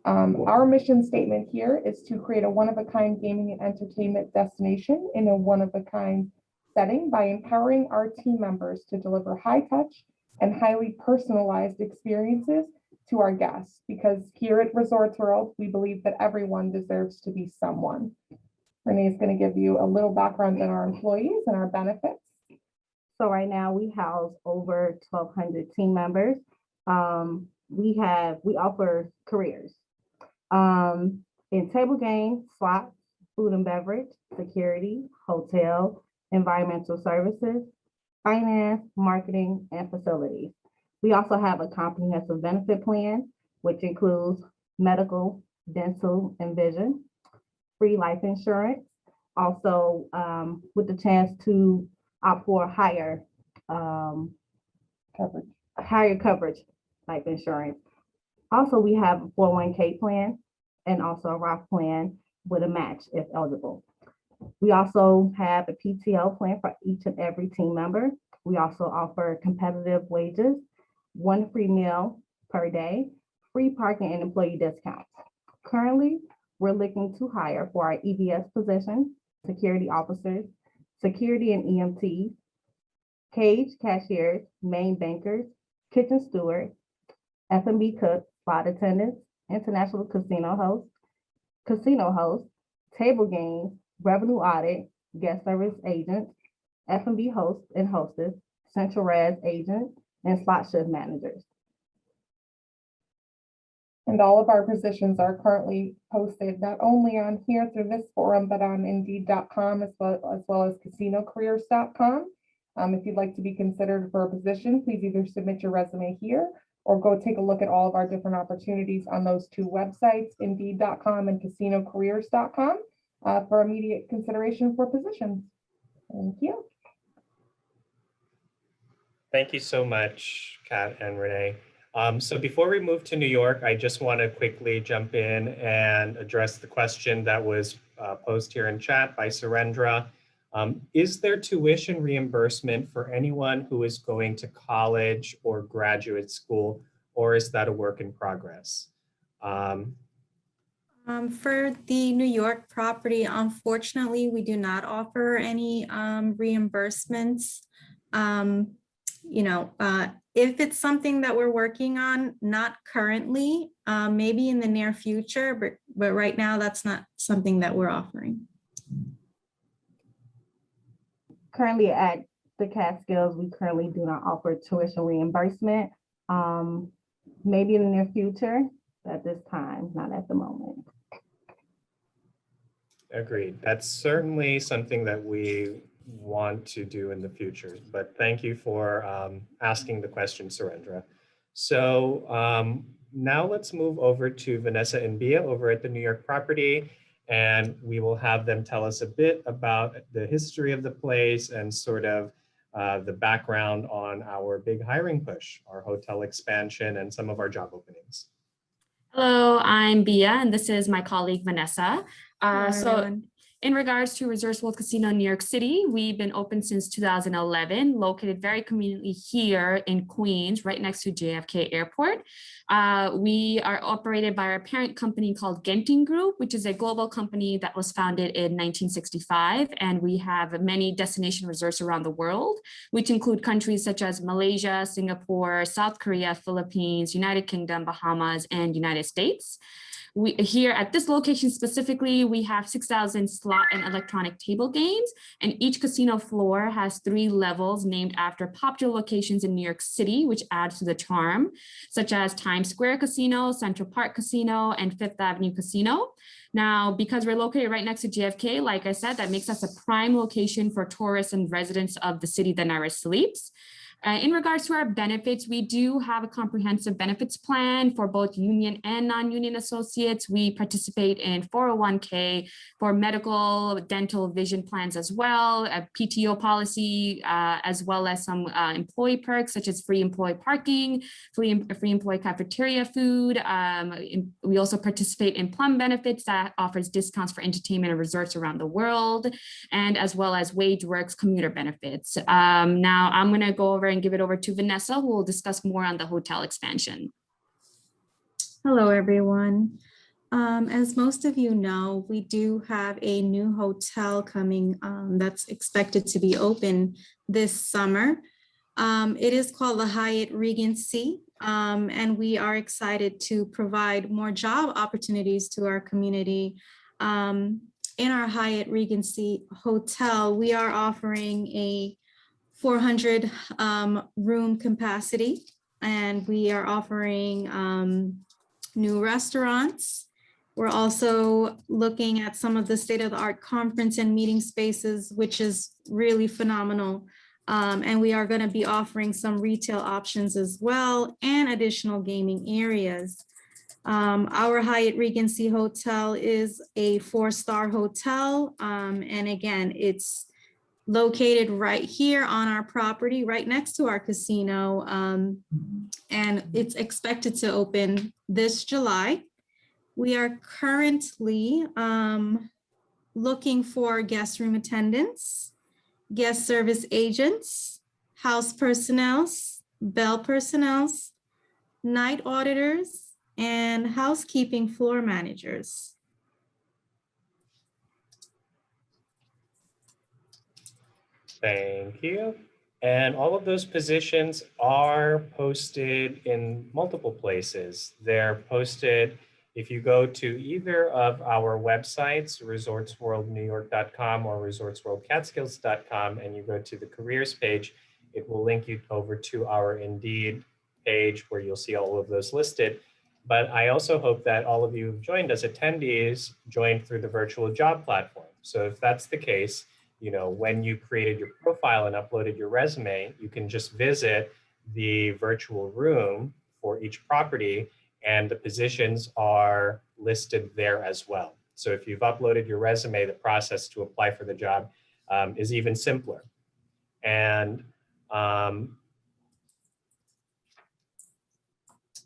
Our mission statement here is to create a one-of-a-kind gaming and entertainment destination in a one-of-a-kind setting by empowering our team members to deliver high-touch and highly personalized experiences to our guests, because here at Resorts World, we believe that everyone deserves to be someone. Renee is going to give you a little background on our employees and our benefits. So right now we house over 1,200 team members. We offer careers in table games, slots, food and beverage, security, hotel, environmental services, finance, marketing, and facilities. We also have a comprehensive benefit plan, which includes medical, dental, and vision, free life insurance, also with the chance to opt for higher coverage life insurance. Also, we have a 401k plan and also a Roth plan with a match if eligible. We also have a PTO plan for each and every team member. We also offer competitive wages, 1 free meal per day, free parking and employee discounts. Currently, we're looking to hire for our EVS positions, security officers, security and EMTs, cage cashiers, main bankers, kitchen steward, F&B cook, slot attendants, international casino host, table games, revenue audit, guest service agent, F&B host and hostess, central res agent, and slot shift managers. And all of our positions are currently posted not only on here through this forum, but on Indeed.com as well as CasinoCareers.com. If you'd like to be considered for a position, please either submit your resume here or go take a look at all of our different opportunities on those 2 websites, Indeed.com and CasinoCareers.com, for immediate consideration for positions. Thank you. Thank you so much, Kat and Renee. So before we move to New York, I just want to quickly jump in and address the question that was posed here in chat by Surendra. Is there tuition reimbursement for anyone who is going to college or graduate school, or is that a work in progress? For the New York property, unfortunately, we do not offer any reimbursements. If it's something that we're working on, not currently, maybe in the near future, but right now that's not something that we're offering. Currently at the Catskills, we currently do not offer tuition reimbursement. Maybe in the near future, at this time, not at the moment. Agreed. That's certainly something that we want to do in the future, but thank you for asking the question, Surendra. So now let's move over to Vanessa and Bia over at the New York property. and we will have them tell us a bit about the history of the place and sort of the background on our big hiring push, our hotel expansion, and some of our job openings. Hello, I'm Bia, and this is my colleague Vanessa. Hello, So everyone. in regards to Resorts World Casino in New York City, we've been open since 2011, located very conveniently here in Queens, right next to JFK Airport. We are operated by our parent company called Genting Group, which is a global company that was founded in 1965. And we have many destination resorts around the world, which include countries such as Malaysia, Singapore, South Korea, Philippines, United Kingdom, Bahamas, and United States. Here at this location specifically, we have 6,000 slot and electronic table games, and each casino floor has 3 levels named after popular locations in New York City, which adds to the charm, such as Times Square Casino, Central Park Casino, and Fifth Avenue Casino. Now, because we're located right next to JFK, like I said, that makes us a prime location for tourists and residents of the city that never sleeps. In regards to our benefits, we do have a comprehensive benefits plan for both union and non-union associates. We participate in 401k for medical, dental, vision plans as well, a PTO policy, as well as some employee perks such as free employee parking, free employee cafeteria food. We also participate in Plum benefits that offers discounts for entertainment and resorts around the world, and as well as WageWorks commuter benefits. Now I'm going to go over and give it over to Vanessa, who will discuss more on the hotel expansion. Hello, everyone. As most of you know, we do have a new hotel coming that's expected to be open this summer. It is called the Hyatt Regency, and we are excited to provide more job opportunities to our community. In our Hyatt Regency hotel, we are offering a 400 room capacity, and we are offering new restaurants. We're also looking at some of the state-of-the-art conference and meeting spaces, which is really phenomenal. And we are going to be offering some retail options as well, and additional gaming areas. Our Hyatt Regency Hotel is a 4-star hotel. And again, it's located right here on our property, right next to our casino. And it's expected to open this July. We are currently looking for guest room attendants, guest service agents, house personnel, bell personnel, night auditors, and housekeeping floor managers. Thank you. And all of those positions are posted in multiple places. They're posted, if you go to either of our websites, resortsworldnewyork.com or resortsworldcatskills.com, and you go to the careers page, it will link you over to our Indeed page where you'll see all of those listed. But I also hope that all of you who've joined as attendees joined through the virtual job platform. So if that's the case, you know, when you created your profile and uploaded your resume, you can just visit the virtual room for each property, and the positions are listed there as well. So if you've uploaded your resume, the process to apply for the job is even simpler. And I'm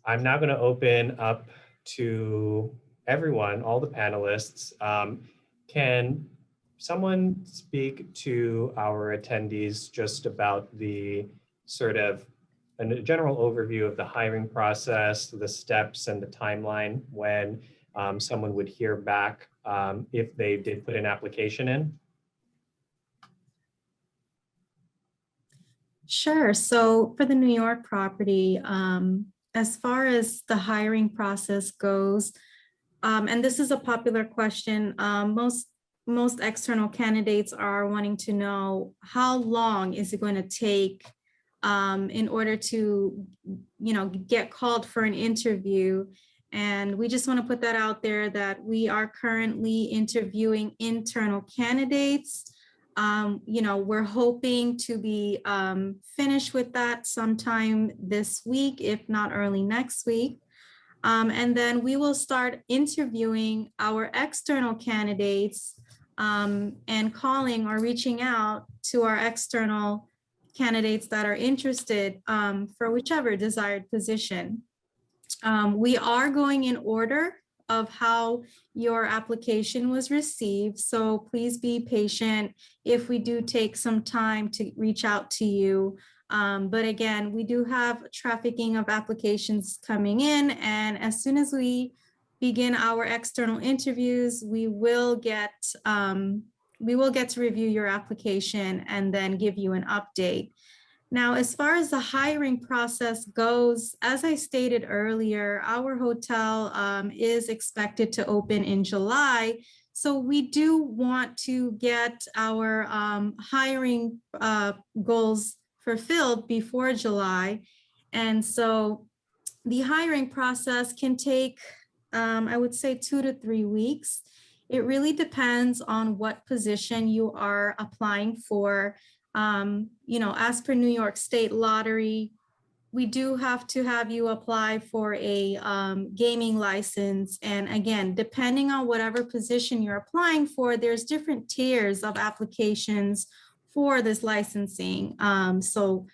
now going to open up to everyone, all the panelists. Can someone speak to our attendees just about the sort of a general overview of the hiring process, the steps and the timeline when someone would hear back if they did put an application in? Sure. So for the New York property, as far as the hiring process goes, and this is a popular question, most external candidates are wanting to know how long is it going to take in order to, get called for an interview. And we just want to put that out there that we are currently interviewing internal candidates. We're hoping to be finished with that sometime this week, if not early next week. And then we will start interviewing our external candidates and calling or reaching out to our external candidates that are interested for whichever desired position. We are going in order of how your application was received. So please be patient if we do take some time to reach out to you. But again, we do have trafficking of applications coming in, and as soon as we begin our external interviews, we will get to review your application and then give you an update. Now, as far as the hiring process goes, as I stated earlier, our hotel is expected to open in July. So we do want to get our hiring goals fulfilled before July. And so the hiring process can take, I would say, 2 to 3 weeks. It really depends on what position you are applying for. As per New York State Lottery, we do have to have you apply for a gaming license. And again, depending on whatever position you're applying for, there's different tiers of applications for this licensing. So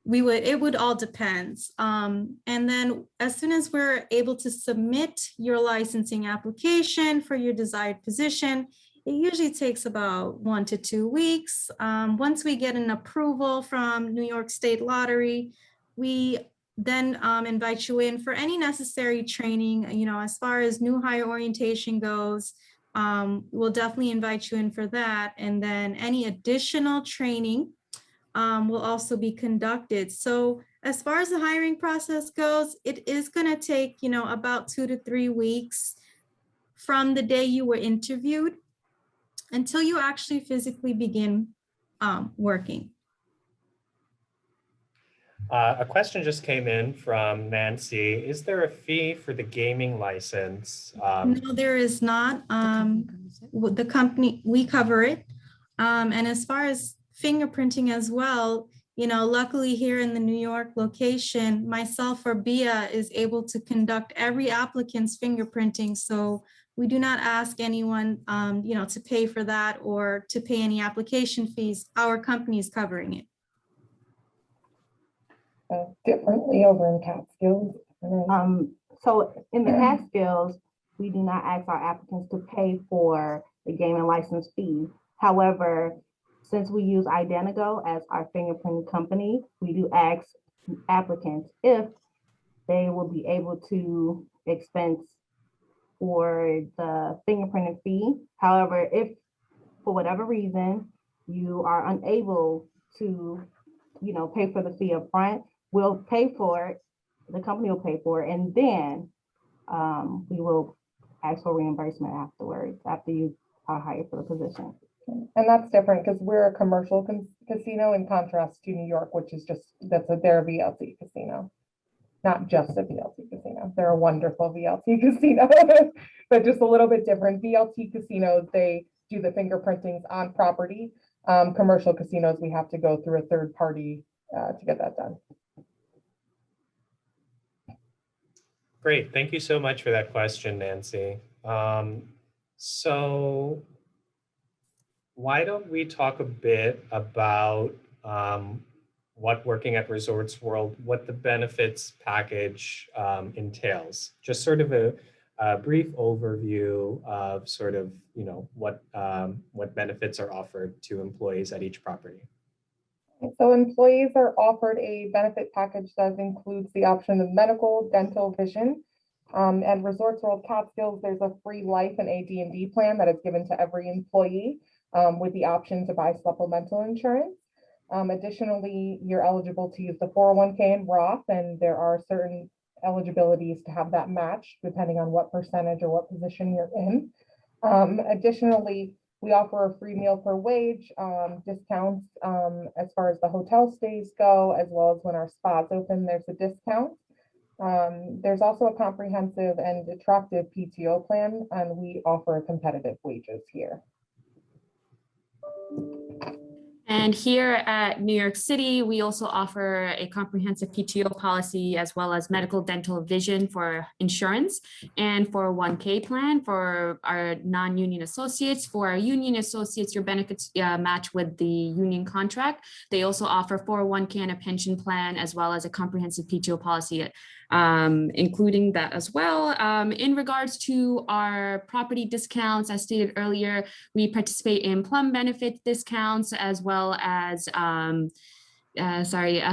it would all depend. And then as soon as we're able to submit your licensing application for your desired position, it usually takes about 1 to 2 weeks. Once we get an approval from New York State Lottery, we then invite you in for any necessary training. As far as new hire orientation goes, we'll definitely invite you in for that. And then any additional training will also be conducted. So as far as the hiring process goes, it is going to take, about 2 to 3 weeks from the day you were interviewed until you actually physically begin working. A question just came in from Nancy. Is there a fee for the gaming license? No, there is not. The company, we cover it. And as far as fingerprinting as well, luckily here in the New York location, myself or Bia is able to conduct every applicant's fingerprinting. So we do not ask anyone, to pay for that or to pay any application fees. Our company is covering it. Differently over in Catskills. So in the Catskills, we do not ask our applicants to pay for the gaming license fee. However, since we use Identigo as our fingerprinting company, we do ask applicants if they will be able to expense for the fingerprinting fee. However, if for whatever reason you are unable to, pay for the fee up front, we'll pay for it. The company will pay for it, and then we will ask for reimbursement afterwards, after you are hired for the position. And that's different because we're a commercial casino in contrast to New York, which is they're a VLT casino. Not just a VLT casino. They're a wonderful VLT casino, but just a little bit different. VLT casinos, they do the fingerprintings on property. Commercial casinos, we have to go through a third party to get that done. Great. Thank you so much for that question, Nancy. So why don't we talk a bit about what working at Resorts World, what the benefits package entails. Just sort of a brief overview of sort of, what benefits are offered to employees at each property. So employees are offered a benefit package that includes the option of medical, dental, vision. At Resorts World Catskills, there's a free life and AD&D plan that is given to every employee with the option to buy supplemental insurance. Additionally, you're eligible to use the 401k and Roth, and there are certain eligibilities to have that matched depending on what percentage or what position you're in. Additionally, we offer a free meal per wage, discounts as far as the hotel stays go, as well as when our spas open, there's a discount. There's also a comprehensive and attractive PTO plan, and we offer competitive wages here. And here at New York City, we also offer a comprehensive PTO policy as well as medical, dental, vision for insurance and for 1K plan for our non-union associates. For our union associates, your benefits match with the union contract. They also offer 401K and a pension plan as well as a comprehensive PTO policy, including that as well. In regards to our property discounts, as stated earlier, we participate in plum benefit discounts as well as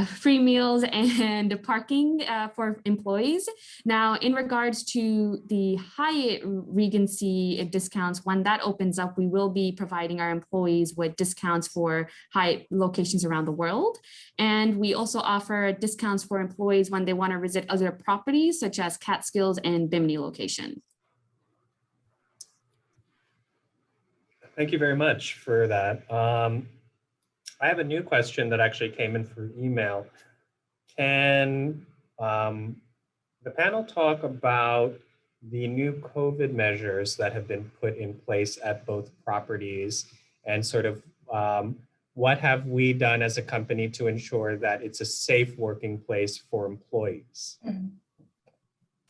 free meals and parking for employees. Now, in regards to the Hyatt Regency discounts, when that opens up, we will be providing our employees with discounts for Hyatt locations around the world. And we also offer discounts for employees when they want to visit other properties such as Catskills and Bimini location. Thank you very much for that. I have a new question that actually came in through email. Can the panel talk about the new COVID measures that have been put in place at both properties and sort of what have we done as a company to ensure that it's a safe working place for employees?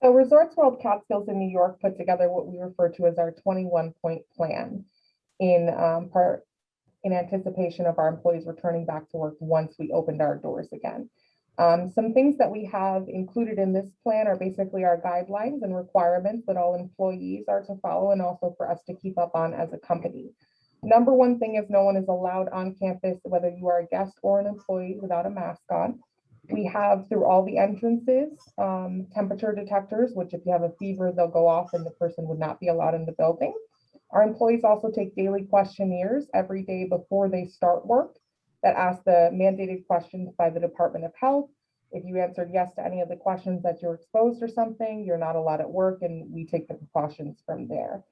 So Resorts World Catskills in New York put together what we refer to as our 21-point plan in anticipation of our employees returning back to work once we opened our doors again. Some things that we have included in this plan are basically our guidelines and requirements that all employees are to follow and also for us to keep up on as a company. Number one thing is no one is allowed on campus, whether you are a guest or an employee, without a mask on. We have through all the entrances, temperature detectors, which if you have a fever, they'll go off and the person would not be allowed in the building. Our employees also take daily questionnaires every day before they start work that ask the mandated questions by the Department of Health. If you answered yes to any of the questions that you're exposed or something, you're not allowed at work, and we take the precautions from there.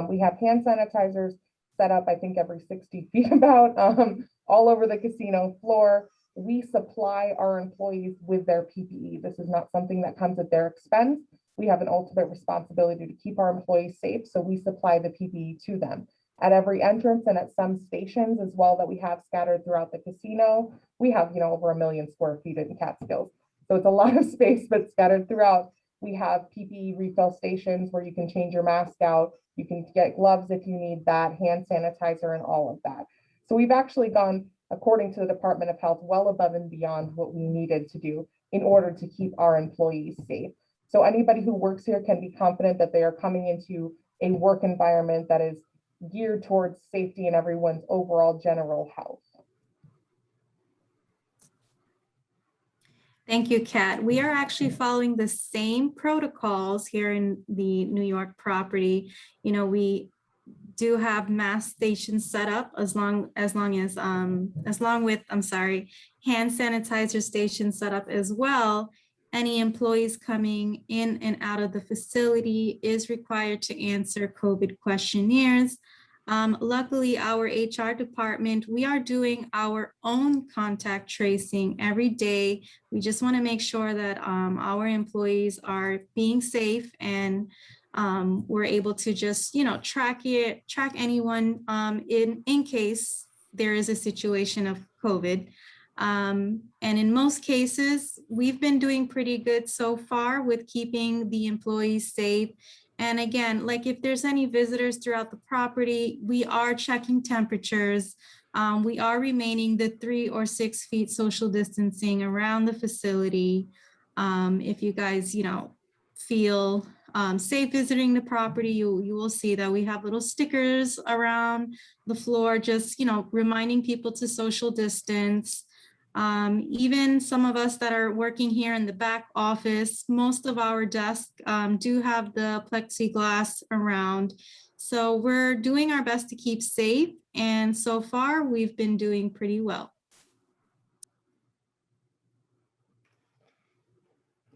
We have hand sanitizers set up, I think, every 60 feet about all over the casino floor. We supply our employees with their PPE. This is not something that comes at their expense. We have an ultimate responsibility to keep our employees safe, so we supply the PPE to them. At every entrance and at some stations as well that we have scattered throughout the casino, we have over 1 million square feet in Catskills. So it's a lot of space, but scattered throughout. We have PPE refill stations where you can change your mask out. You can get gloves if you need that, hand sanitizer and all of that. So we've actually gone, according to the Department of Health, well above and beyond what we needed to do in order to keep our employees safe. So anybody who works here can be confident that they are coming into a work environment that is geared towards safety and everyone's overall general health. Thank you, Kat. We are actually following the same protocols here in the New York property. We do have mask stations set up along with hand sanitizer stations set up as well. Any employees coming in and out of the facility is required to answer COVID questionnaires. Luckily, our HR department, we are doing our own contact tracing every day. We just want to make sure that our employees are being safe and we're able to just, track anyone in case there is a situation of COVID. And in most cases, we've been doing pretty good so far with keeping the employees safe. And again, like if there's any visitors throughout the property, we are checking temperatures. We are remaining the 3 or 6 feet social distancing around the facility. If you guys, feel safe visiting the property, you will see that we have little stickers around the floor, just, reminding people to social distance. Even some of us that are working here in the back office, most of our desks do have the plexiglass around. So we're doing our best to keep safe. And so far, we've been doing pretty well.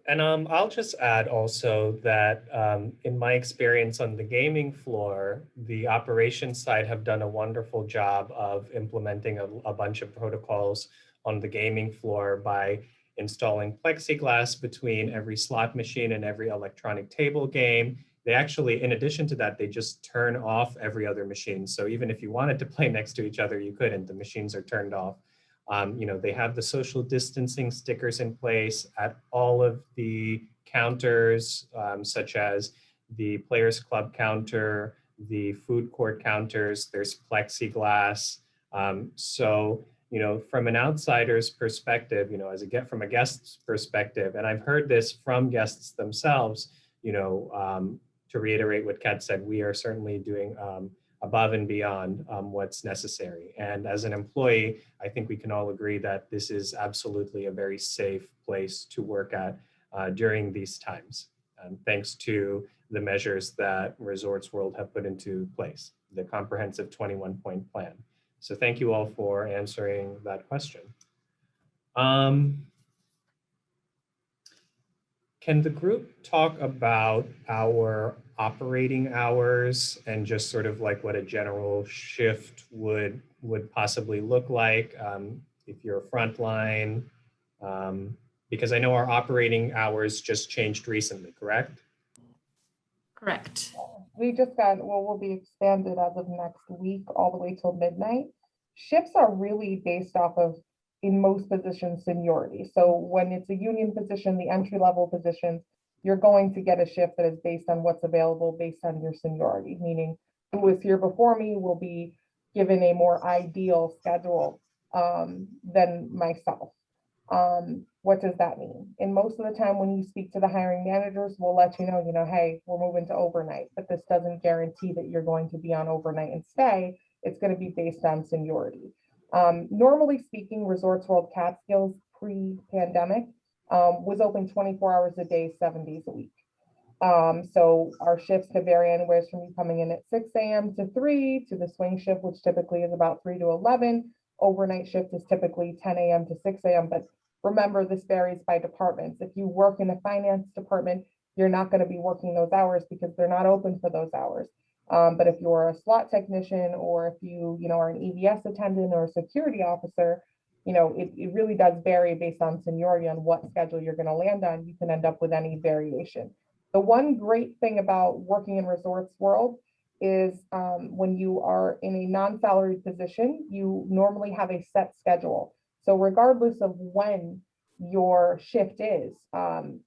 And I'll just add also that in my experience on the gaming floor, the operations side have done a wonderful job of implementing a bunch of protocols on the gaming floor by installing plexiglass between every slot machine and every electronic table game, they actually, in addition to that, they just turn off every other machine. So even if you wanted to play next to each other, you couldn't. The machines are turned off. They have the social distancing stickers in place at all of the counters, such as the Players Club counter, the food court counters. There's plexiglass. From an outsider's perspective, from a guest's perspective, and I've heard this from guests themselves, to reiterate what Kat said, we are certainly doing above and beyond what's necessary. And as an employee, I think we can all agree that this is absolutely a very safe place to work at during these times, thanks to the measures that Resorts World have put into place, the comprehensive 21-point plan. So thank you all for answering that question. Can the group talk about our operating hours and just sort of like what a general shift would possibly look like if you're frontline? Because I know our operating hours just changed recently, correct? Correct. We just got, will be expanded as of next week, all the way till midnight. Shifts are really based off of, in most positions, seniority. So when it's a union position, the entry-level positions, you're going to get a shift that is based on what's available based on your seniority, meaning who was here before me will be given a more ideal schedule than myself. What does that mean? And most of the time when you speak to the hiring managers, we'll let you know, hey, we're moving to overnight, but this doesn't guarantee that you're going to be on overnight and stay. It's going to be based on seniority. Normally speaking, Resorts World Catskills pre-pandemic was open 24 hours a day, 7 days a week. So our shifts could vary anywhere from you coming in at 6 a.m. to 3 to the swing shift, which typically is about 3 to 11. Overnight shift is typically 10 a.m. to 6 a.m. But remember, this varies by departments. If you work in the finance department, you're not going to be working those hours because they're not open for those hours. But if you're a slot technician, or if you are an EVS attendant or a security officer, it really does vary based on seniority on what schedule you're going to land on. You can end up with any variation. The one great thing about working in Resorts World is when you are in a non-salaried position, you normally have a set schedule. So regardless of when your shift is,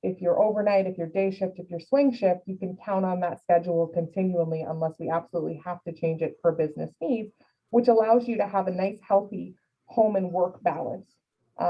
if you're overnight, if you're day shift, if you're swing shift, you can count on that schedule continually unless we absolutely have to change it for business needs, which allows you to have a nice, healthy home and work balance,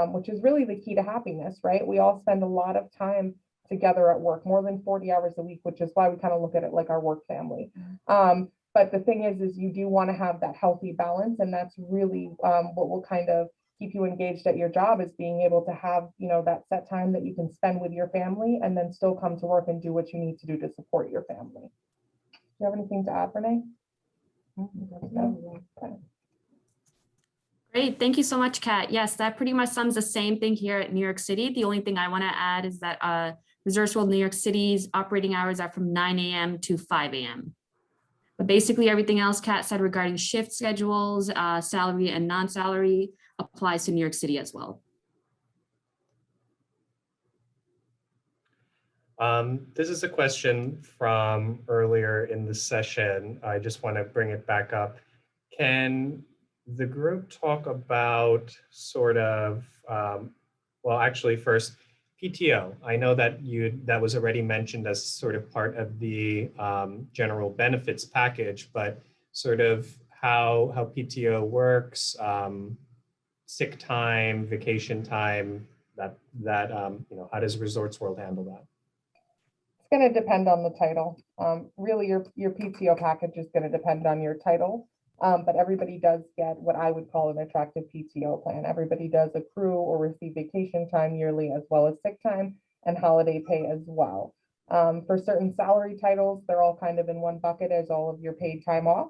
which is really the key to happiness, right? We all spend a lot of time together at work, more than 40 hours a week, which is why we kind of look at it like our work family. But the thing is you do want to have that healthy balance, and that's really what will kind of keep you engaged at your job, is being able to have, that set time that you can spend with your family and then still come to work and do what you need to do to support your family. Do you have anything to add, Renee? Okay. Great. Thank you so much, Kat. Yes, that pretty much sums the same thing here at New York City. The only thing I want to add is that Resorts World New York City's operating hours are from 9 a.m. to 5 a.m. But basically everything else Kat said regarding shift schedules, salary and non-salary applies to New York City as well. This is a question from earlier in the session. I just want to bring it back up. Can the group talk about sort of, well, actually first, PTO. I know that that was already mentioned as sort of part of the general benefits package, but sort of how PTO works, sick time, vacation time, how does Resorts World handle that? It's going to depend on the title. Really, your PTO package is going to depend on your title, but everybody does get what I would call an attractive PTO plan. Everybody does accrue or receive vacation time yearly, as well as sick time and holiday pay as well. For certain salary titles, they're all kind of in one bucket as all of your paid time off.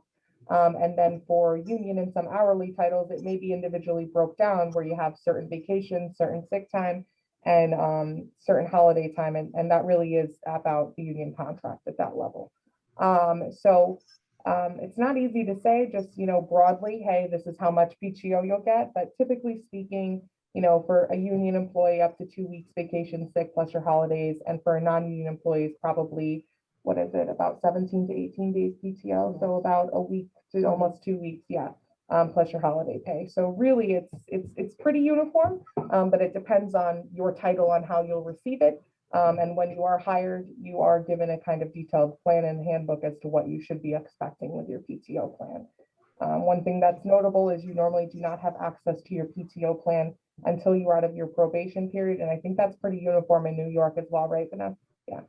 And then for union and some hourly titles, it may be individually broke down where you have certain vacations, certain sick time, and certain holiday time. And that really is about the union contract at that level. It's not easy to say just, broadly, hey, this is how much PTO you'll get. But typically speaking, for a union employee, up to 2 weeks vacation sick plus your holidays. And for a non-union employee, it's probably what is it, about 17 to 18 days PTO, so about a week to almost 2 weeks, yeah, plus your holiday pay. So really, it's pretty uniform, but it depends on your title on how you'll receive it. And when you are hired, you are given a kind of detailed plan and handbook as to what you should be expecting with your PTO plan. One thing that's notable is you normally do not have access to your PTO plan until you're out of your probation period. And I think that's pretty uniform in New York as well, right, Vanessa? Yeah.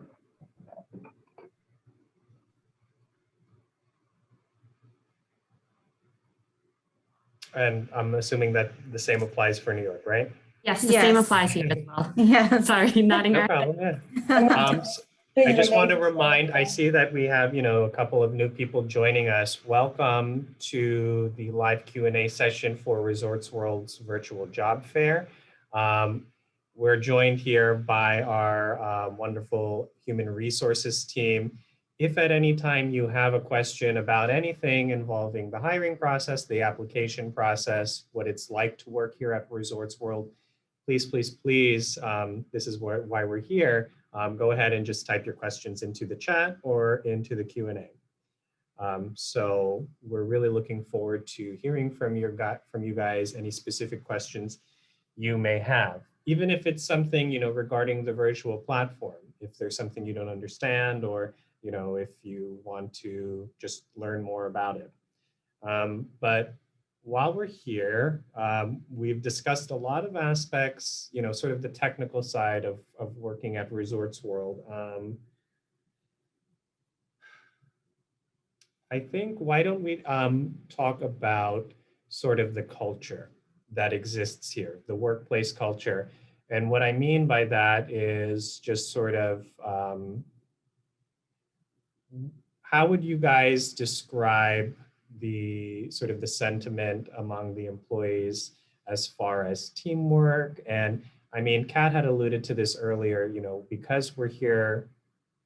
And I'm assuming that the same applies for New York, right? Yes, the same Yes. applies here as well. Yeah. Sorry, nodding No our head. problem, yeah. I just want to remind, I see that we have, a couple of new people joining us. Welcome to the live Q&A session for Resorts World's virtual job fair. We're joined here by our wonderful human resources team. If at any time you have a question about anything involving the hiring process, the application process, what it's like to work here at Resorts World, please, this is why we're here. Go ahead and just type your questions into the chat or into the Q&A. So we're really looking forward to hearing from you guys, any specific questions you may have, even if it's something, regarding the virtual platform. If there's something you don't understand, or, if you want to just learn more about it. But while we're here, we've discussed a lot of aspects, sort of the technical side of working at Resorts World. I think, why don't we talk about sort of the culture that exists here, the workplace culture. And what I mean by that is just sort of, how would you guys describe the sort of the sentiment among the employees as far as teamwork? And I mean, Kat had alluded to this earlier, because we're here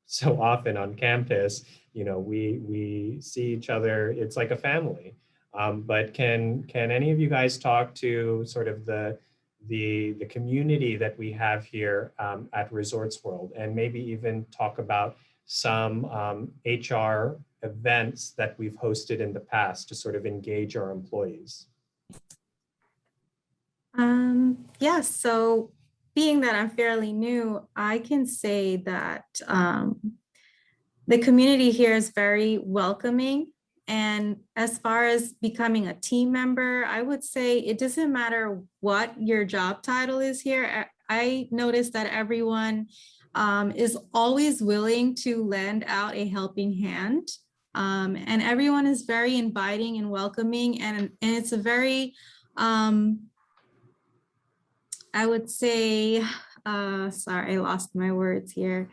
so often on campus, we see each other, it's like a family. But can any of you guys talk to sort of the community that we have here at Resorts World, and maybe even talk about some HR events that we've hosted in the past to sort of engage our employees? Yes, so being that I'm fairly new, I can say that the community here is very welcoming. And as far as becoming a team member, I would say it doesn't matter what your job title is here. I noticed that everyone is always willing to lend out a helping hand. And everyone is very inviting and welcoming. And it's a very, I would say, sorry, I lost my words here.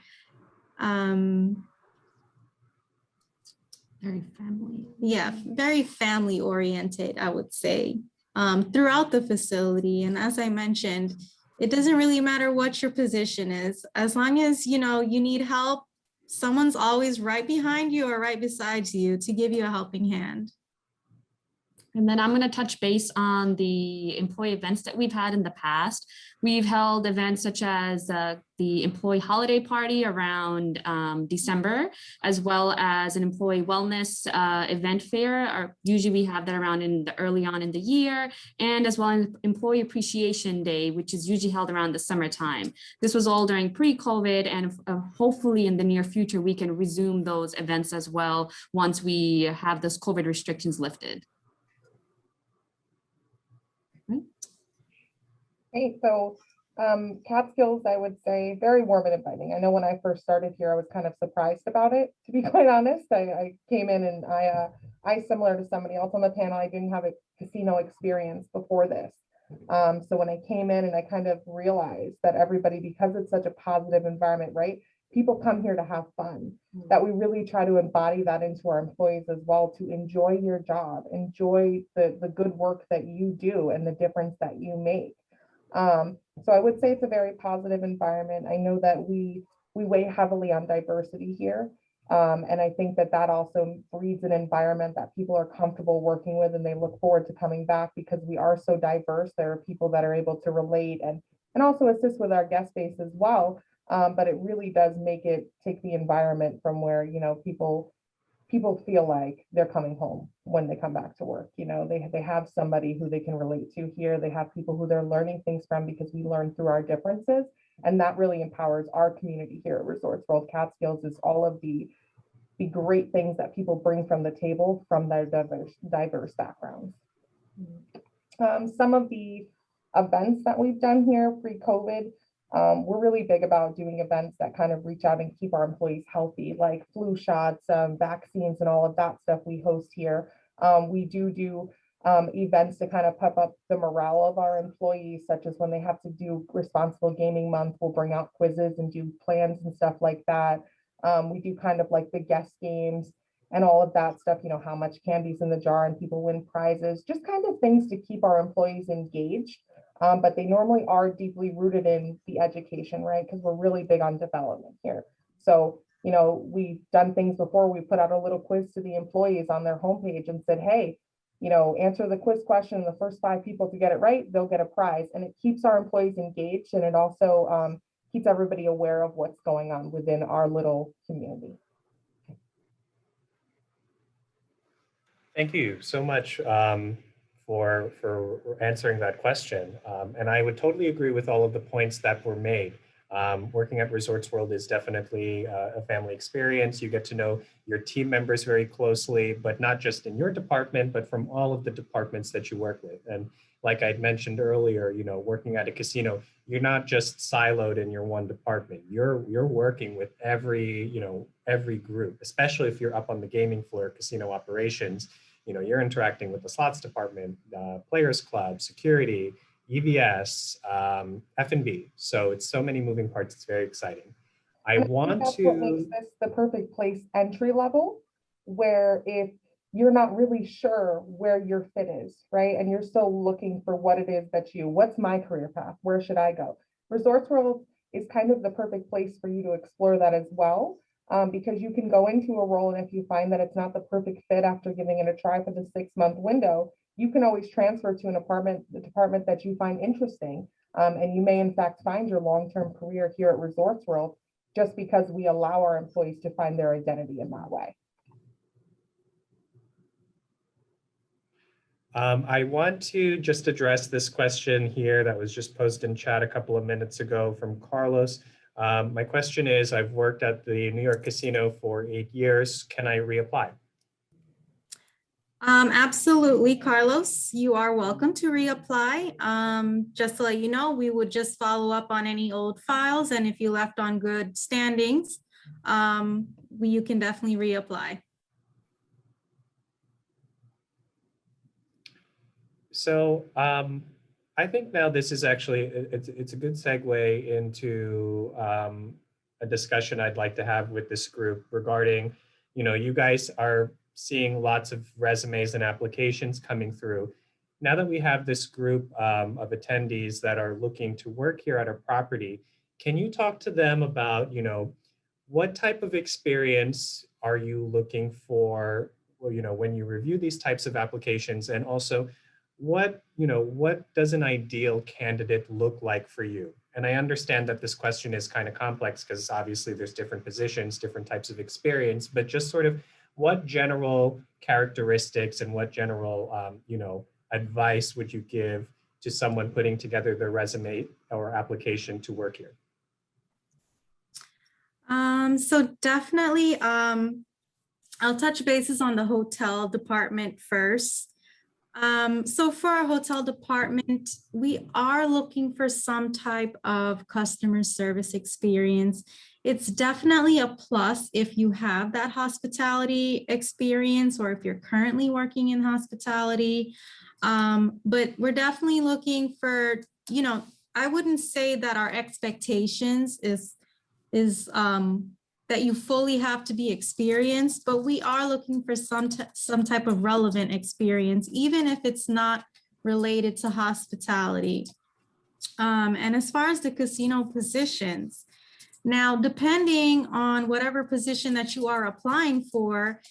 Very family. Yeah, very family oriented, I would say, throughout the facility. And as I mentioned, it doesn't really matter what your position is. As long as, you need help, someone's always right behind you or right beside you to give you a helping hand. And then I'm going to touch base on the employee events that we've had in the past. We've held events such as the employee holiday party around December, as well as an employee wellness event fair. Usually we have that around early on in the year, and as well as Employee Appreciation Day, which is usually held around the summertime. This was all during pre-COVID, and hopefully in the near future, we can resume those events as well once we have those COVID restrictions lifted. Hey, so Catskills, I would say, very warm and inviting. I know when I first started here, I was kind of surprised about it, to be quite honest. I came in and I, similar to somebody else on the panel, I didn't have a casino experience before this. So when I came in and I kind of realized that everybody, because it's such a positive environment, right? People come here to have fun, that we really try to embody that into our employees as well, to enjoy your job, enjoy the good work that you do and the difference that you make. So I would say it's a very positive environment. I know that we weigh heavily on diversity here. And I think that also breeds an environment that people are comfortable working with, and they look forward to coming back because we are so diverse. There are people that are able to relate and also assist with our guest base as well. but it really does take the environment from where, people feel like they're coming home when they come back to work. They have somebody who they can relate to here. They have people who they're learning things from because we learn through our differences. And that really empowers our community here at Resorts World Catskills, is all of the great things that people bring from the table from their diverse backgrounds. Some of the events that we've done here pre-COVID, we're really big about doing events that kind of reach out and keep our employees healthy, like flu shots, vaccines, and all of that stuff we host here. We do events to kind of pep up the morale of our employees, such as when they have to do Responsible Gaming Month, we'll bring out quizzes and do plans and stuff like that. We do kind of like the guest games and all of that stuff, how much candy's in the jar and people win prizes, just kind of things to keep our employees engaged. But they normally are deeply rooted in the education, right? Because we're really big on development here. So, we've done things before. We put out a little quiz to the employees on their homepage and said, hey, answer the quiz question, and the first 5 people to get it right, they'll get a prize. And it keeps our employees engaged, and it also keeps everybody aware of what's going on within our little community. Thank you so much for answering that question. And I would totally agree with all of the points that were made. Working at Resorts World is definitely a family experience. You get to know your team members very closely, but not just in your department, but from all of the departments that you work with. And like I'd mentioned earlier, working at a casino, you're not just siloed in your one department. You're working with every group, especially if you're up on the gaming floor, casino operations. You're interacting with the slots department, players club, security, EVS, F&B. So it's so many moving parts. It's very exciting. That's what makes this the perfect place entry level, where if you're not really sure where your fit is, right? And you're still looking for what it is what's my career path? Where should I go? Resorts World is kind of the perfect place for you to explore that as well. Because you can go into a role, and if you find that it's not the perfect fit after giving it a try for the 6-month window, you can always transfer to the department that you find interesting. And you may in fact find your long-term career here at Resorts World, just because we allow our employees to find their identity in that way. I want to just address this question here that was just posted in chat a couple of minutes ago from Carlos. My question is, I've worked at the New York casino for 8 years. Can I reapply? Absolutely, Carlos. You are welcome to reapply. Just to let you know, we would just follow up on any old files, and if you left on good standings, you can definitely reapply. So I think now this is actually, it's a good segue into a discussion I'd like to have with this group regarding, you guys are seeing lots of resumes and applications coming through. Now that we have this group of attendees that are looking to work here at our property, can you talk to them about, what type of experience are you looking for, when you review these types of applications, and also what does an ideal candidate look like for you? And I understand that this question is kind of complex because obviously there's different positions, different types of experience, but just sort of what general characteristics and what general, advice would you give to someone putting together their resume or application to work here? So definitely, I'll touch bases on the hotel department first. So for our hotel department, we are looking for some type of customer service experience. It's definitely a plus if you have that hospitality experience or if you're currently working in hospitality. But we're definitely looking for, I wouldn't say that our expectations is that you fully have to be experienced, but we are looking for some type of relevant experience, even if it's not related to hospitality. And as far as the casino positions, now, depending on whatever position that you are applying for,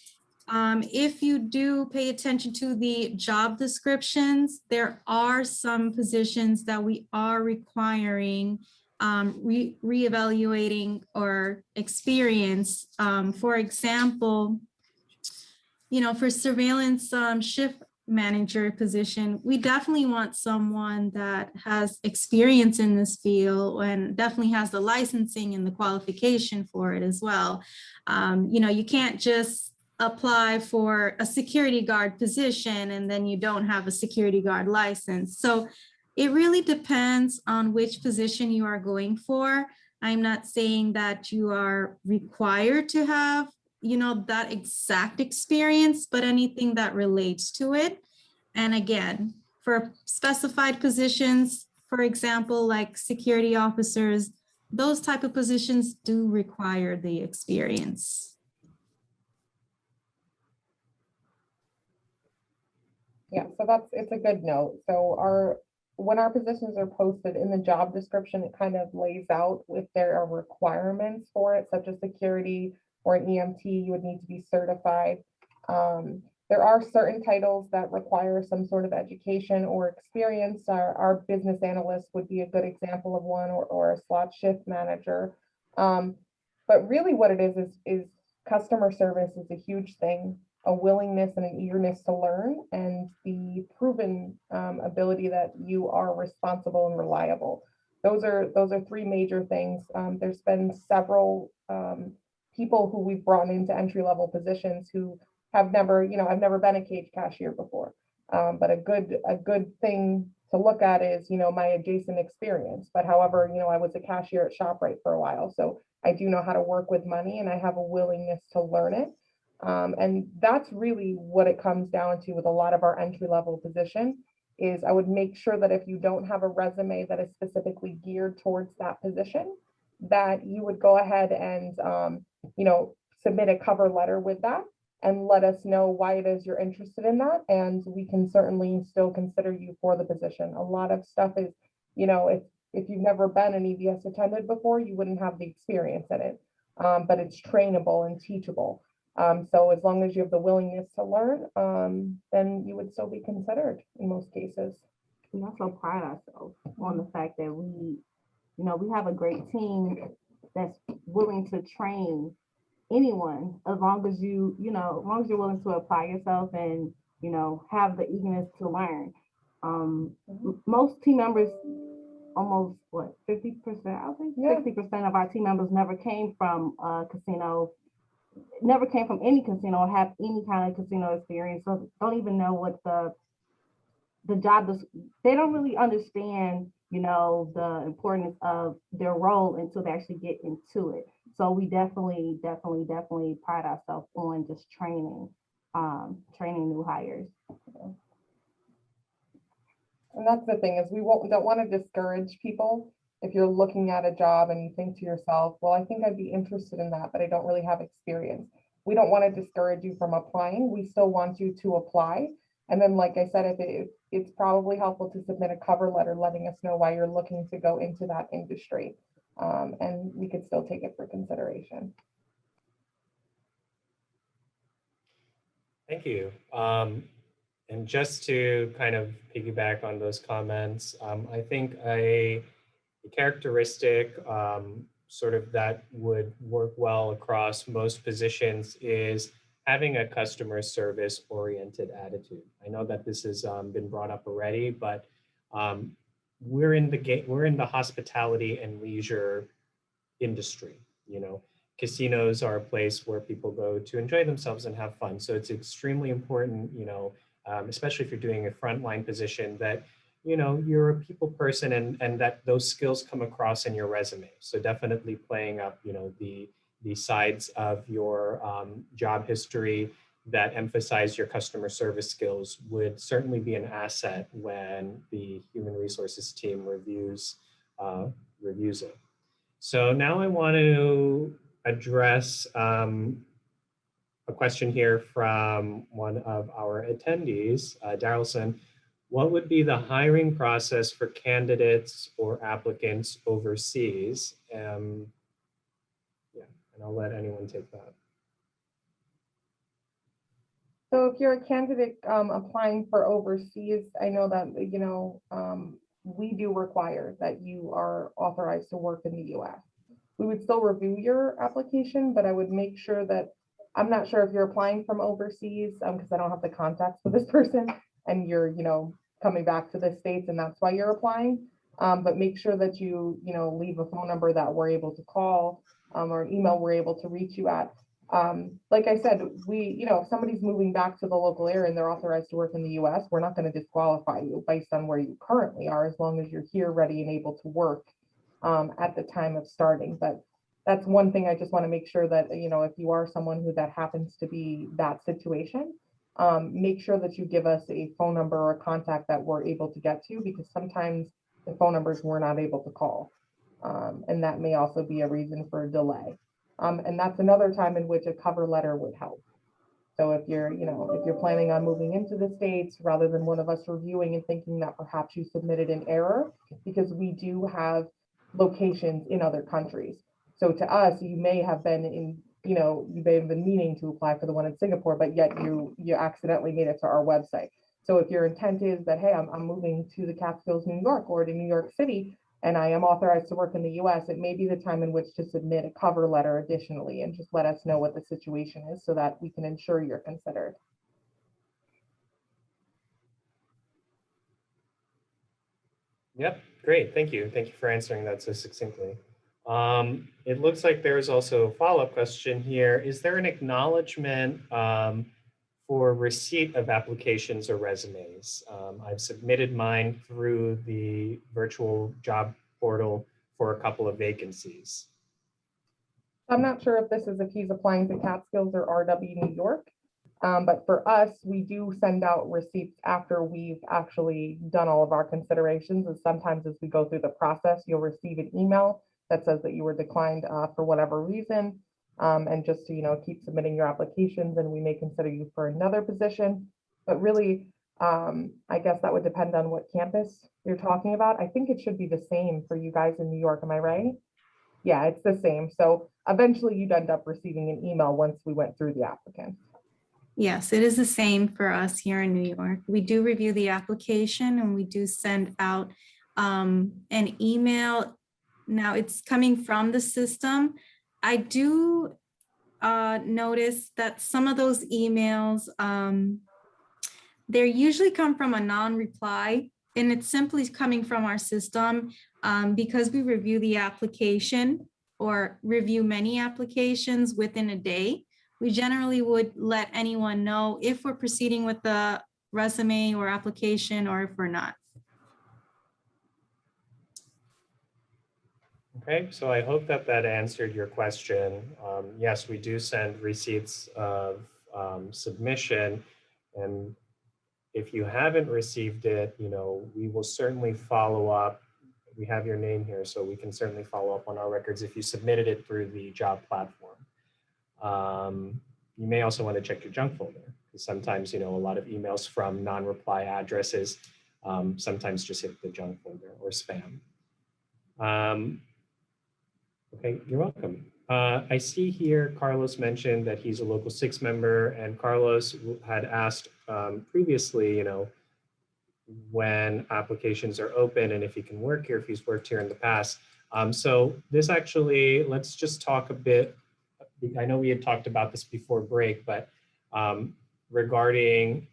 if you do pay attention to the job descriptions, there are some positions that we are requiring reevaluating or experience. For example, for surveillance shift manager position, we definitely want someone that has experience in this field and definitely has the licensing and the qualification for it as well. You can't just apply for a security guard position and then you don't have a security guard license. So it really depends on which position you are going for. I'm not saying that you are required to have that exact experience, but anything that relates to it. And again, for specified positions, for example, like security officers, those type of positions do require the experience. Yeah, so it's a good note. So when our positions are posted in the job description, it kind of lays out if there are requirements for it, such as security or an EMT, you would need to be certified. There are certain titles that require some sort of education or experience. Our business analyst would be a good example of one, or a slot shift manager. But really what it is customer service is a huge thing. A willingness and an eagerness to learn, and the proven ability that you are responsible and reliable. Those are three major things. There's been several people who we've brought into entry-level positions who have never, I've never been a cage cashier before. But a good thing to look at is, my adjacent experience. But however, I was a cashier at ShopRite for a while, so I do know how to work with money and I have a willingness to learn it. And that's really what it comes down to with a lot of our entry-level position is I would make sure that if you don't have a resume that is specifically geared towards that position, that you would go ahead and, submit a cover letter with that and let us know why it is you're interested in that. And we can certainly still consider you for the position. A lot of stuff is, if you've never been an EVS attendant before, you wouldn't have the experience in it, but it's trainable and teachable. So as long as you have the willingness to learn, then you would still be considered in most cases. We also pride ourselves on the fact that we have a great team that's willing to train anyone as long as you're willing to apply yourself and, have the eagerness to learn. Most team members, almost 50%, I think 60% of our team members never came from a casino, never came from any casino or have any kind of casino experience. So don't even know what the job is. They don't really understand, the importance of their role until they actually get into it. So we definitely pride ourselves on just training new hires. And that's the thing is we don't want to discourage people. If you're looking at a job and you think to yourself, well, I think I'd be interested in that, but I don't really have experience. We don't want to discourage you from applying. We still want you to apply. And then, like I said, it's probably helpful to submit a cover letter letting us know why you're looking to go into that industry. And we could still take it for consideration. Thank you. And just to kind of piggyback on those comments, I think a characteristic sort of that would work well across most positions is having a customer service oriented attitude. I know that this has been brought up already, but we're in the hospitality and leisure industry. Casinos are a place where people go to enjoy themselves and have fun. So it's extremely important, especially if you're doing a frontline position, that you're a people person and that those skills come across in your resume. So definitely playing up, the sides of your job history that emphasize your customer service skills would certainly be an asset when the human resources team reviews it. So now I want to address a question here from one of our attendees, Darrelson. What would be the hiring process for candidates or applicants overseas? And I'll let anyone take that. So if you're a candidate applying for overseas, I know that, we do require that you are authorized to work in the US. We would still review your application, but I would make sure that, I'm not sure if you're applying from overseas, because I don't have the contacts for this person, and you're, coming back to the States and that's why you're applying. But make sure that you, leave a phone number that we're able to call, or an email we're able to reach you at. Like I said, if somebody's moving back to the local area and they're authorized to work in the US, we're not going to disqualify you based on where you currently are, as long as you're here, ready and able to work at the time of starting. But that's one thing I just want to make sure that, if you are someone who that happens to be that situation, make sure that you give us a phone number or a contact that we're able to get to, because sometimes the phone numbers we're not able to call. And that may also be a reason for a delay. And that's another time in which a cover letter would help. So if you're planning on moving into the States, rather than one of us reviewing and thinking that perhaps you submitted an error, because we do have locations in other countries. So to us, you may have been meaning to apply for the one in Singapore, but yet you accidentally made it to our website. So if your intent is that, hey, I'm moving to the Catskills, New York, or to New York City, and I am authorized to work in the US, it may be the time in which to submit a cover letter additionally, and just let us know what the situation is so that we can ensure you're considered. Yep, great. Thank you. Thank you for answering that so succinctly. It looks like there is also a follow-up question here. Is there an acknowledgement for receipt of applications or resumes? I've submitted mine through the virtual job portal for a couple of vacancies. I'm not sure if this is if he's applying to Catskills or RW New York, but for us, we do send out receipts after we've actually done all of our considerations. And sometimes as we go through the process, you'll receive an email that says that you were declined for whatever reason. And just to, keep submitting your applications, and we may consider you for another position. But really, I guess that would depend on what campus you're talking about. I think it should be the same for you guys in New York. Am I right? Yeah, it's the same. So eventually you'd end up receiving an email once we went through the applicant. Yes, it is the same for us here in New York. We do review the application and we do send out an email. Now it's coming from the system. I do notice that some of those emails, they usually come from a non-reply, and it's simply coming from our system because we review the application or review many applications within a day. We generally would let anyone know if we're proceeding with the resume or application or if we're not. Okay, so I hope that answered your question. Yes, we do send receipts of submission, and if you haven't received it, we will certainly follow up. We have your name here, so we can certainly follow up on our records if you submitted it through the job platform. You may also want to check your junk folder, because sometimes, a lot of emails from non-reply addresses sometimes just hit the junk folder or spam. Okay, you're welcome. I see here Carlos mentioned that he's a Local 6 member, and Carlos had asked previously, when applications are open and if he can work here, if he's worked here in the past. So this actually, let's just talk a bit. I know we had talked about this before break, but regarding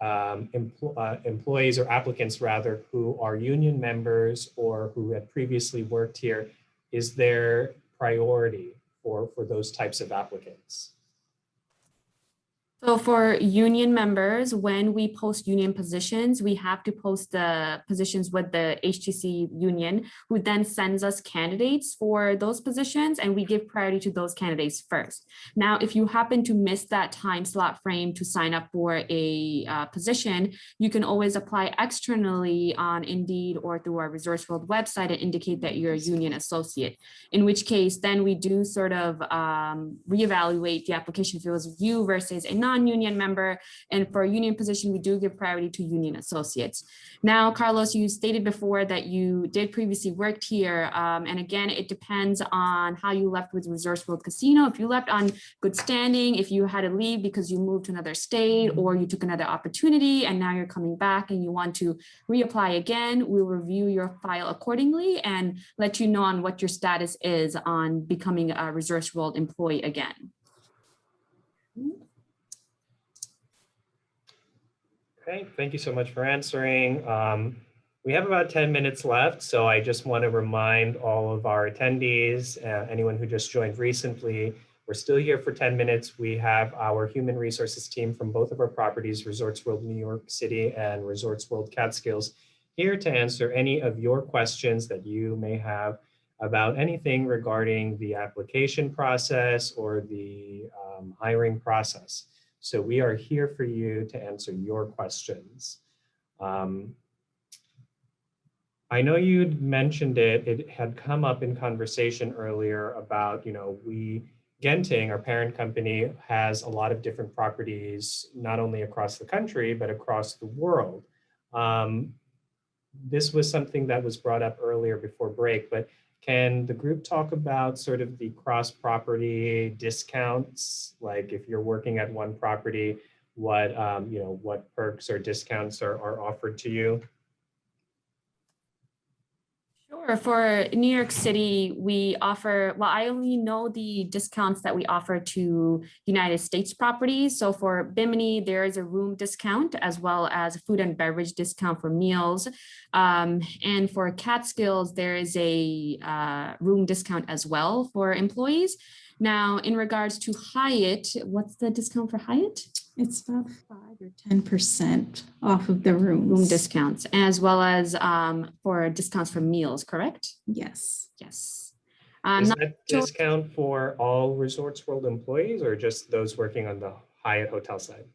employees or applicants rather, who are union members or who had previously worked here, is there priority for those types of applicants? So for union members, when we post union positions, we have to post the positions with the HTC union, who then sends us candidates for those positions, and we give priority to those candidates first. Now, if you happen to miss that time slot frame to sign up for a position, you can always apply externally on Indeed or through our Resource World website and indicate that you're a union associate, in which case then we do sort of reevaluate the application if it was you versus a non-union member. And for a union position, we do give priority to union associates. Now, Carlos, you stated before that you did previously worked here. And again, it depends on how you left with Resorts World Casino. If you left on good standing, if you had to leave because you moved to another state or you took another opportunity and now you're coming back and you want to reapply again, we'll review your file accordingly and let you know on what your status is on becoming a Resorts World employee again. Okay, thank you so much for answering. We have about 10 minutes left, so I just want to remind all of our attendees, anyone who just joined recently, we're still here for 10 minutes. We have our human resources team from both of our properties, Resorts World New York City and Resorts World Catskills, here to answer any of your questions that you may have about anything regarding the application process or the hiring process. So we are here for you to answer your questions. I know you'd mentioned it had come up in conversation earlier about, Genting, our parent company, has a lot of different properties, not only across the country, but across the world. This was something that was brought up earlier before break, but can the group talk about sort of the cross-property discounts? Like if you're working at one property, what perks or discounts are offered to you? Sure. For New York City, we offer, well, I only know the discounts that we offer to United States properties. So for Bimini, there is a room discount as well as a food and beverage discount for meals. And for Catskills, there is a room discount as well for employees. Now, in regards to Hyatt, what's the discount for Hyatt? It's about 5 or 10% off of the rooms. Room discounts, as well as for discounts for meals, correct? Yes. Yes. Is that discount for all Resorts World employees or just those working on the Hyatt hotel side?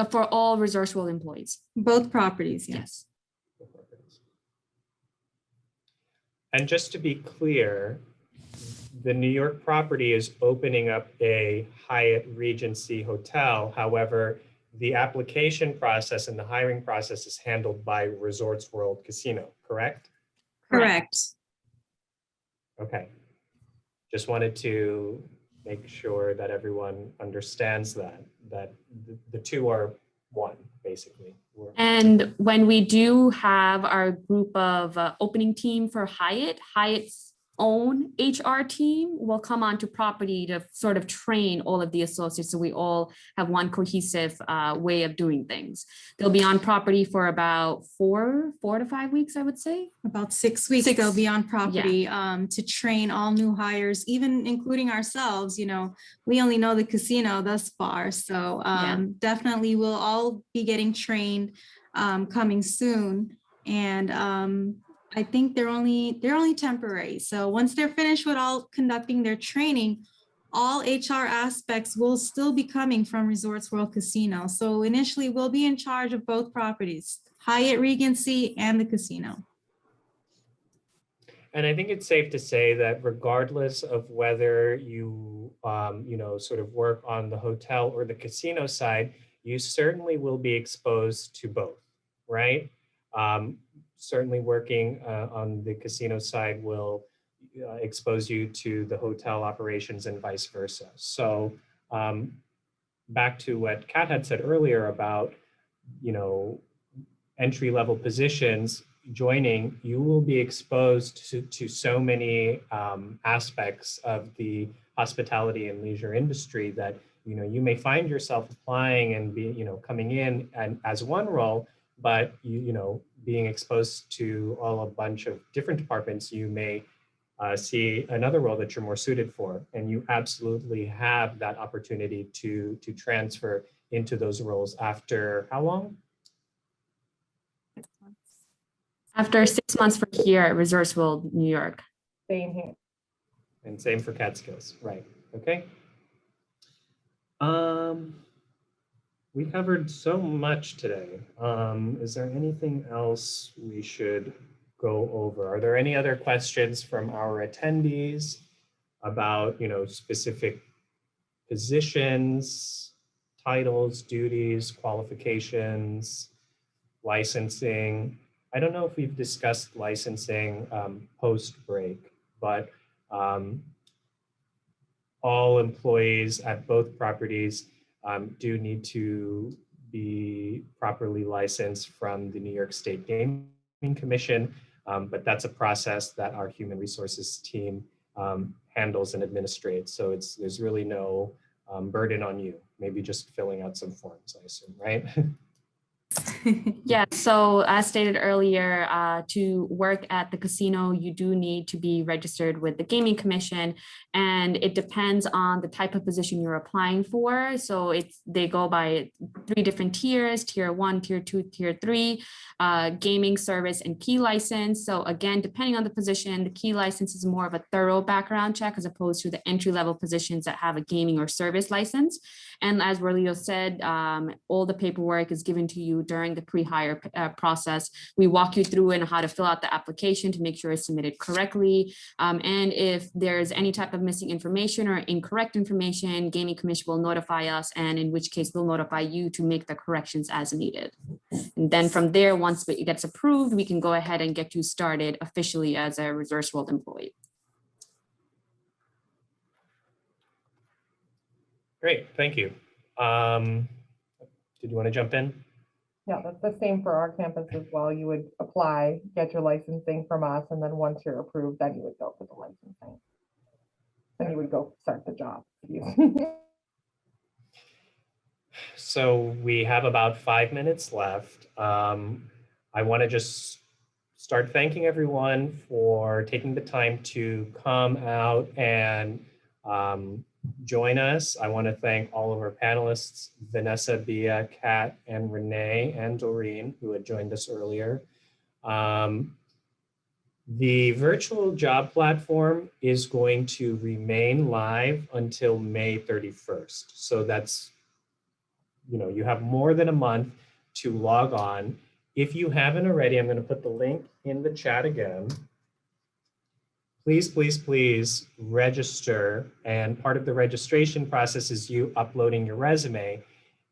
For all Resorts World employees. Both properties, Yes. And just to be clear, the New York property is opening up a Hyatt Regency hotel. However, the application process and the hiring process is handled by Resorts World Casino, correct? Correct. Okay. Just wanted to make sure that everyone understands that the two are one, basically. And when we do have our group of opening team for Hyatt, Hyatt's own HR team will come onto property to sort of train all of the associates so we all have one cohesive way of doing things. They'll be on property for about 4 to 5 weeks, I would say. About 6 weeks, they'll be on property to train all new hires, even including ourselves. We only know the casino thus far. So definitely we'll all be getting trained coming soon. And I think they're only temporary. So once they're finished with all conducting their training, all HR aspects will still be coming from Resorts World Casino. So initially we'll be in charge of both properties, Hyatt Regency and the casino. And I think it's safe to say that regardless of whether you, sort of work on the hotel or the casino side, you certainly will be exposed to both, right? Certainly working on the casino side will expose you to the hotel operations and vice versa. So back to what Kat had said earlier about, entry-level positions joining, you will be exposed to so many aspects of the hospitality and leisure industry that, you may find yourself applying and coming in and as one role, but being exposed to a bunch of different departments, you may see another role that you're more suited for. And you absolutely have that opportunity to transfer into those roles after how long? 6 months. After 6 months for here at Resorts World New York. Same here. And same for Catskills, right? Okay. We covered so much today. Is there anything else we should go over? Are there any other questions from our attendees about, specific positions, titles, duties, qualifications, licensing. I don't know if we've discussed licensing post-break, but all employees at both properties do need to be properly licensed from the New York State Gaming Commission, but that's a process that our human resources team handles and administrates. So there's really no burden on you, maybe just filling out some forms, I assume, right? Yeah, so as stated earlier, to work at the casino, you do need to be registered with the Gaming Commission, and it depends on the type of position you're applying for. So they go by 3 different tiers: tier 1, tier 2, tier 3, gaming, service, and key license. So again, depending on the position, the key license is more of a thorough background check as opposed to the entry-level positions that have a gaming or service license. And as Rolito said, all the paperwork is given to you during the pre-hire process. We walk you through and how to fill out the application to make sure it's submitted correctly. And if there's any type of missing information or incorrect information, Gaming Commission will notify us, and in which case they'll notify you to make the corrections as needed. And then from there, once it gets approved, we can go ahead and get you started officially as a Resorts World employee. Great, thank you. Did you want to jump in? Yeah, that's the same for our campus as well. You would apply, get your licensing from us, and then once you're approved, then you would go for the licensing. Then you would go start the job. So we have about 5 minutes left. I want to just start thanking everyone for taking the time to come out and join us. I want to thank all of our panelists, Vanessa, Bia, Kat, and Renee, and Doreen, who had joined us earlier. The virtual job platform is going to remain live until May 31st. So that's, you have more than a month to log on. If you haven't already, I'm going to put the link in the chat again. Please, please, please register. And part of the registration process is you uploading your resume.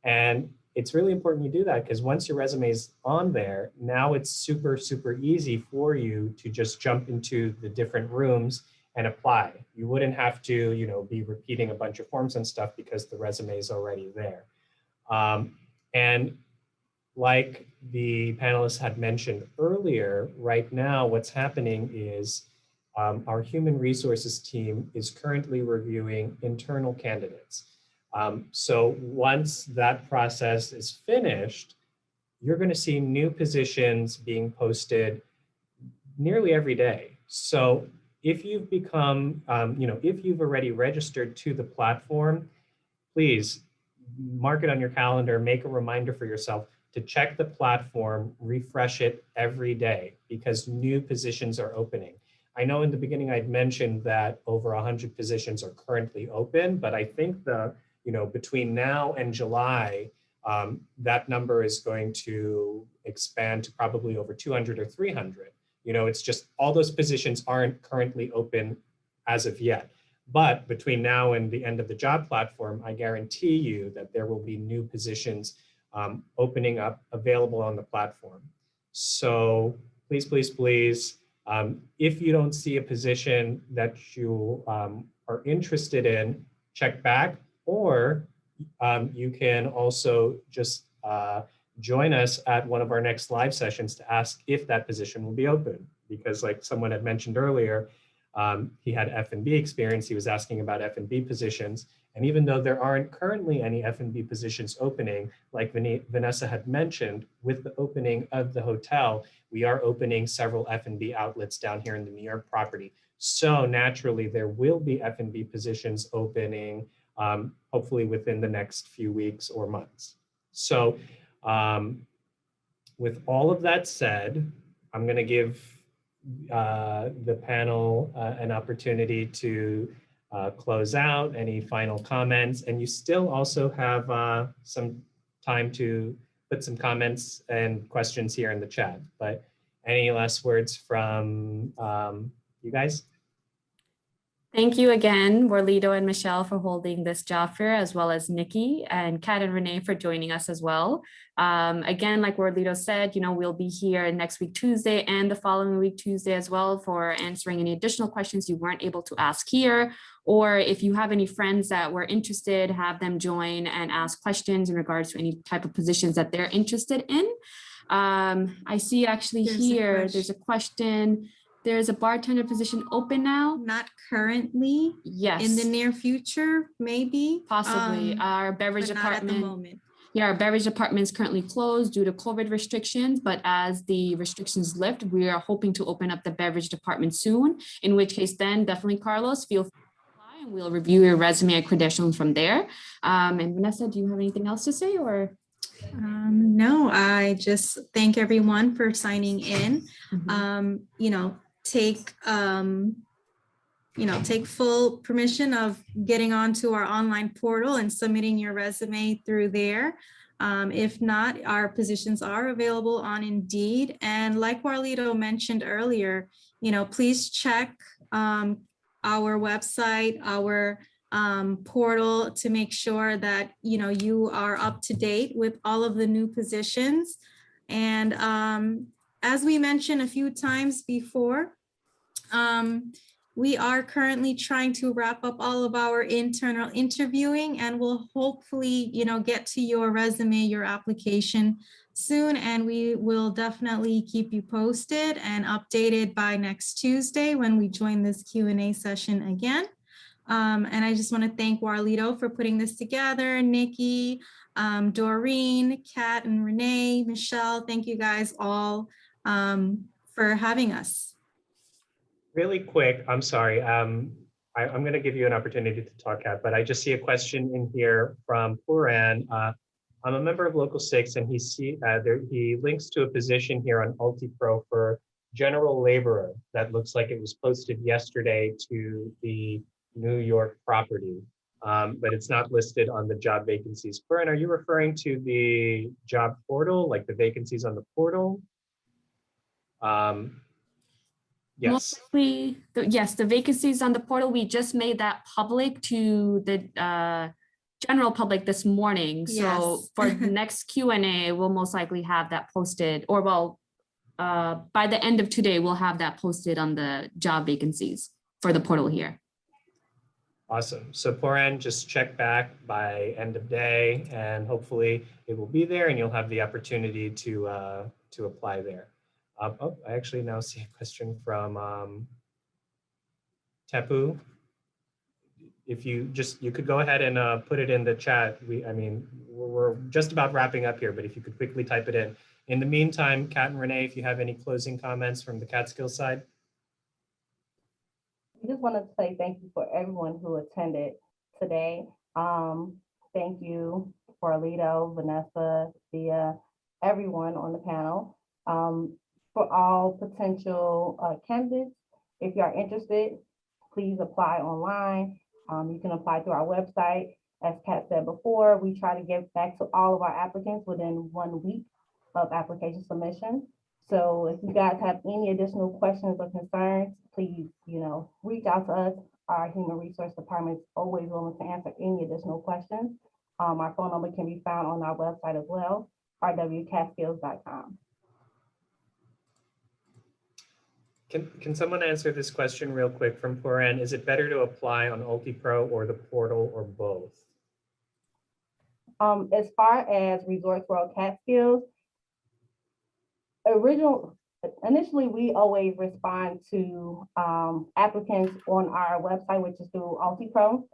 And it's really important you do that, because once your resume is on there, now it's super, super easy for you to just jump into the different rooms and apply. You wouldn't have to, be repeating a bunch of forms and stuff because the resume is already there. And like the panelists had mentioned earlier, right now what's happening is our human resources team is currently reviewing internal candidates. So once that process is finished, you're going to see new positions being posted nearly every day. So if you've become, if you've already registered to the platform, please mark it on your calendar, make a reminder for yourself to check the platform, refresh it every day, because new positions are opening. I know in the beginning I'd mentioned that over 100 positions are currently open, but I think between now and July, that number is going to expand to probably over 200 or 300. It's just all those positions aren't currently open as of yet. But between now and the end of the job platform, I guarantee you that there will be new positions opening up available on the platform. So please, please, please, if you don't see a position that you are interested in, check back, or you can also just join us at one of our next live sessions to ask if that position will be open. Because like someone had mentioned earlier, he had F&B experience. He was asking about F&B positions. And even though there aren't currently any F&B positions opening, like Vanessa had mentioned, with the opening of the hotel, we are opening several F&B outlets down here in the New York property. So naturally, there will be F&B positions opening, hopefully within the next few weeks or months. So with all of that said, I'm going to give the panel an opportunity to close out. Any final comments? And you still also have some time to put some comments and questions here in the chat. But any last words from you guys? Thank you again, Warlito and Michelle, for holding this job fair, as well as Nikki and Kat and Renee for joining us as well. Again, like Warlito said, we'll be here next week, Tuesday, and the following week, Tuesday as well, for answering any additional questions you weren't able to ask here. Or if you have any friends that were interested, have them join and ask questions in regards to any type of positions that they're interested in. I see actually there's a question. There's a bartender position open now. Not currently. Yes. In the near future, maybe. Possibly. Our beverage but not at the department. moment. Yeah, our beverage department is currently closed due to COVID restrictions, but as the restrictions lift, we are hoping to open up the beverage department soon, in which case then definitely, Carlos, feel free to apply and we'll review your resume and credentials from there. And Vanessa, do you have anything else to say, or? No, I just thank everyone for signing in. Take full permission of getting onto our online portal and submitting your resume through there. If not, our positions are available on Indeed. And like Warlito mentioned earlier, please check our website, our portal, to make sure that you are up to date with all of the new positions. And as we mentioned a few times before, we are currently trying to wrap up all of our internal interviewing, and we'll hopefully, get to your resume, your application soon, and we will definitely keep you posted and updated by next Tuesday when we join this Q&A session again. And I just want to thank Warlito for putting this together, Nikki, Doreen, Kat, and Renee, Michelle. Thank you guys all for having us. Really quick, I'm sorry. I'm going to give you an opportunity to talk, Kat, but I just see a question in here from Puran. I'm a member of Local 6, and he links to a position here on UltiPro for general laborer that looks like it was posted yesterday to the New York property, but it's not listed on the job vacancies. Puran, are you referring to the job portal, like the vacancies on the portal? Yes. Yes, the vacancies on the portal, we just made that public to the general public this morning. So Yes. for the next Q&A, we'll most likely have that posted, or by the end of today, we'll have that posted on the job vacancies for the portal here. Awesome. So Puran, just check back by end of day, and hopefully it will be there and you'll have the opportunity to apply there. I actually now see a question from Tepu. If you could go ahead and put it in the chat. We're just about wrapping up here, but if you could quickly type it in. In the meantime, Kat and Renee, if you have any closing comments from the Catskills side. I just wanted to say thank you for everyone who attended today. Thank you for Alito, Vanessa, Thea, everyone on the panel. For all potential candidates, if you are interested, please apply online. You can apply through our website. As Kat said before, we try to get back to all of our applicants within 1 week of application submission. So if you guys have any additional questions or concerns, please, reach out to us. Our human resource department is always willing to answer any additional questions. Our phone number can be found on our website as well, rwcatskills.com. Can someone answer this question real quick from Puran? Is it better to apply on UltiPro or the portal, or both? As far as Resorts World Catskills, initially we always respond to applicants on our website, which is through UltiPro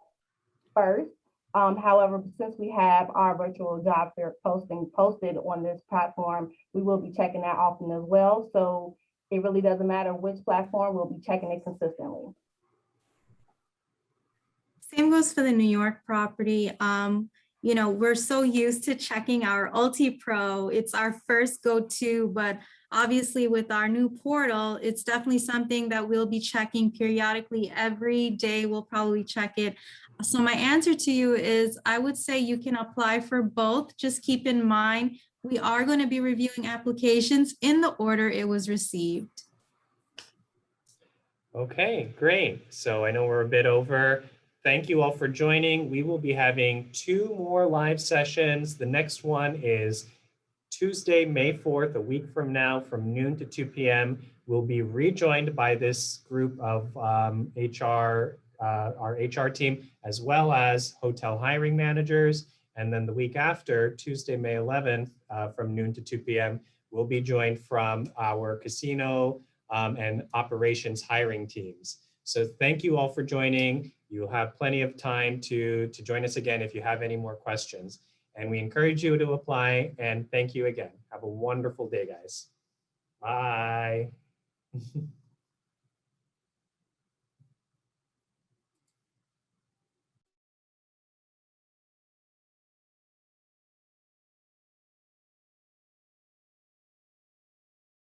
first. However, since we have our virtual job fair posted on this platform, we will be checking that often as well. So it really doesn't matter which platform, we'll be checking it consistently. Same goes for the New York property. We're so used to checking our UltiPro. It's our first go-to, but obviously with our new portal, it's definitely something that we'll be checking periodically. Every day we'll probably check it. So my answer to you is, I would say you can apply for both. Just keep in mind, we are going to be reviewing applications in the order it was received. Okay, great. So I know we're a bit over. Thank you all for joining. We will be having 2 more live sessions. The next one is Tuesday, May 4th, a week from now, from noon to 2 p.m. We'll be rejoined by this group of HR, our HR team, as well as hotel hiring managers. And then the week after, Tuesday, May 11th, from noon to 2 p.m., we'll be joined from our casino and operations hiring teams. So thank you all for joining. You'll have plenty of time to join us again if you have any more questions. And we encourage you to apply, and thank you again. Have a wonderful day, guys. Bye.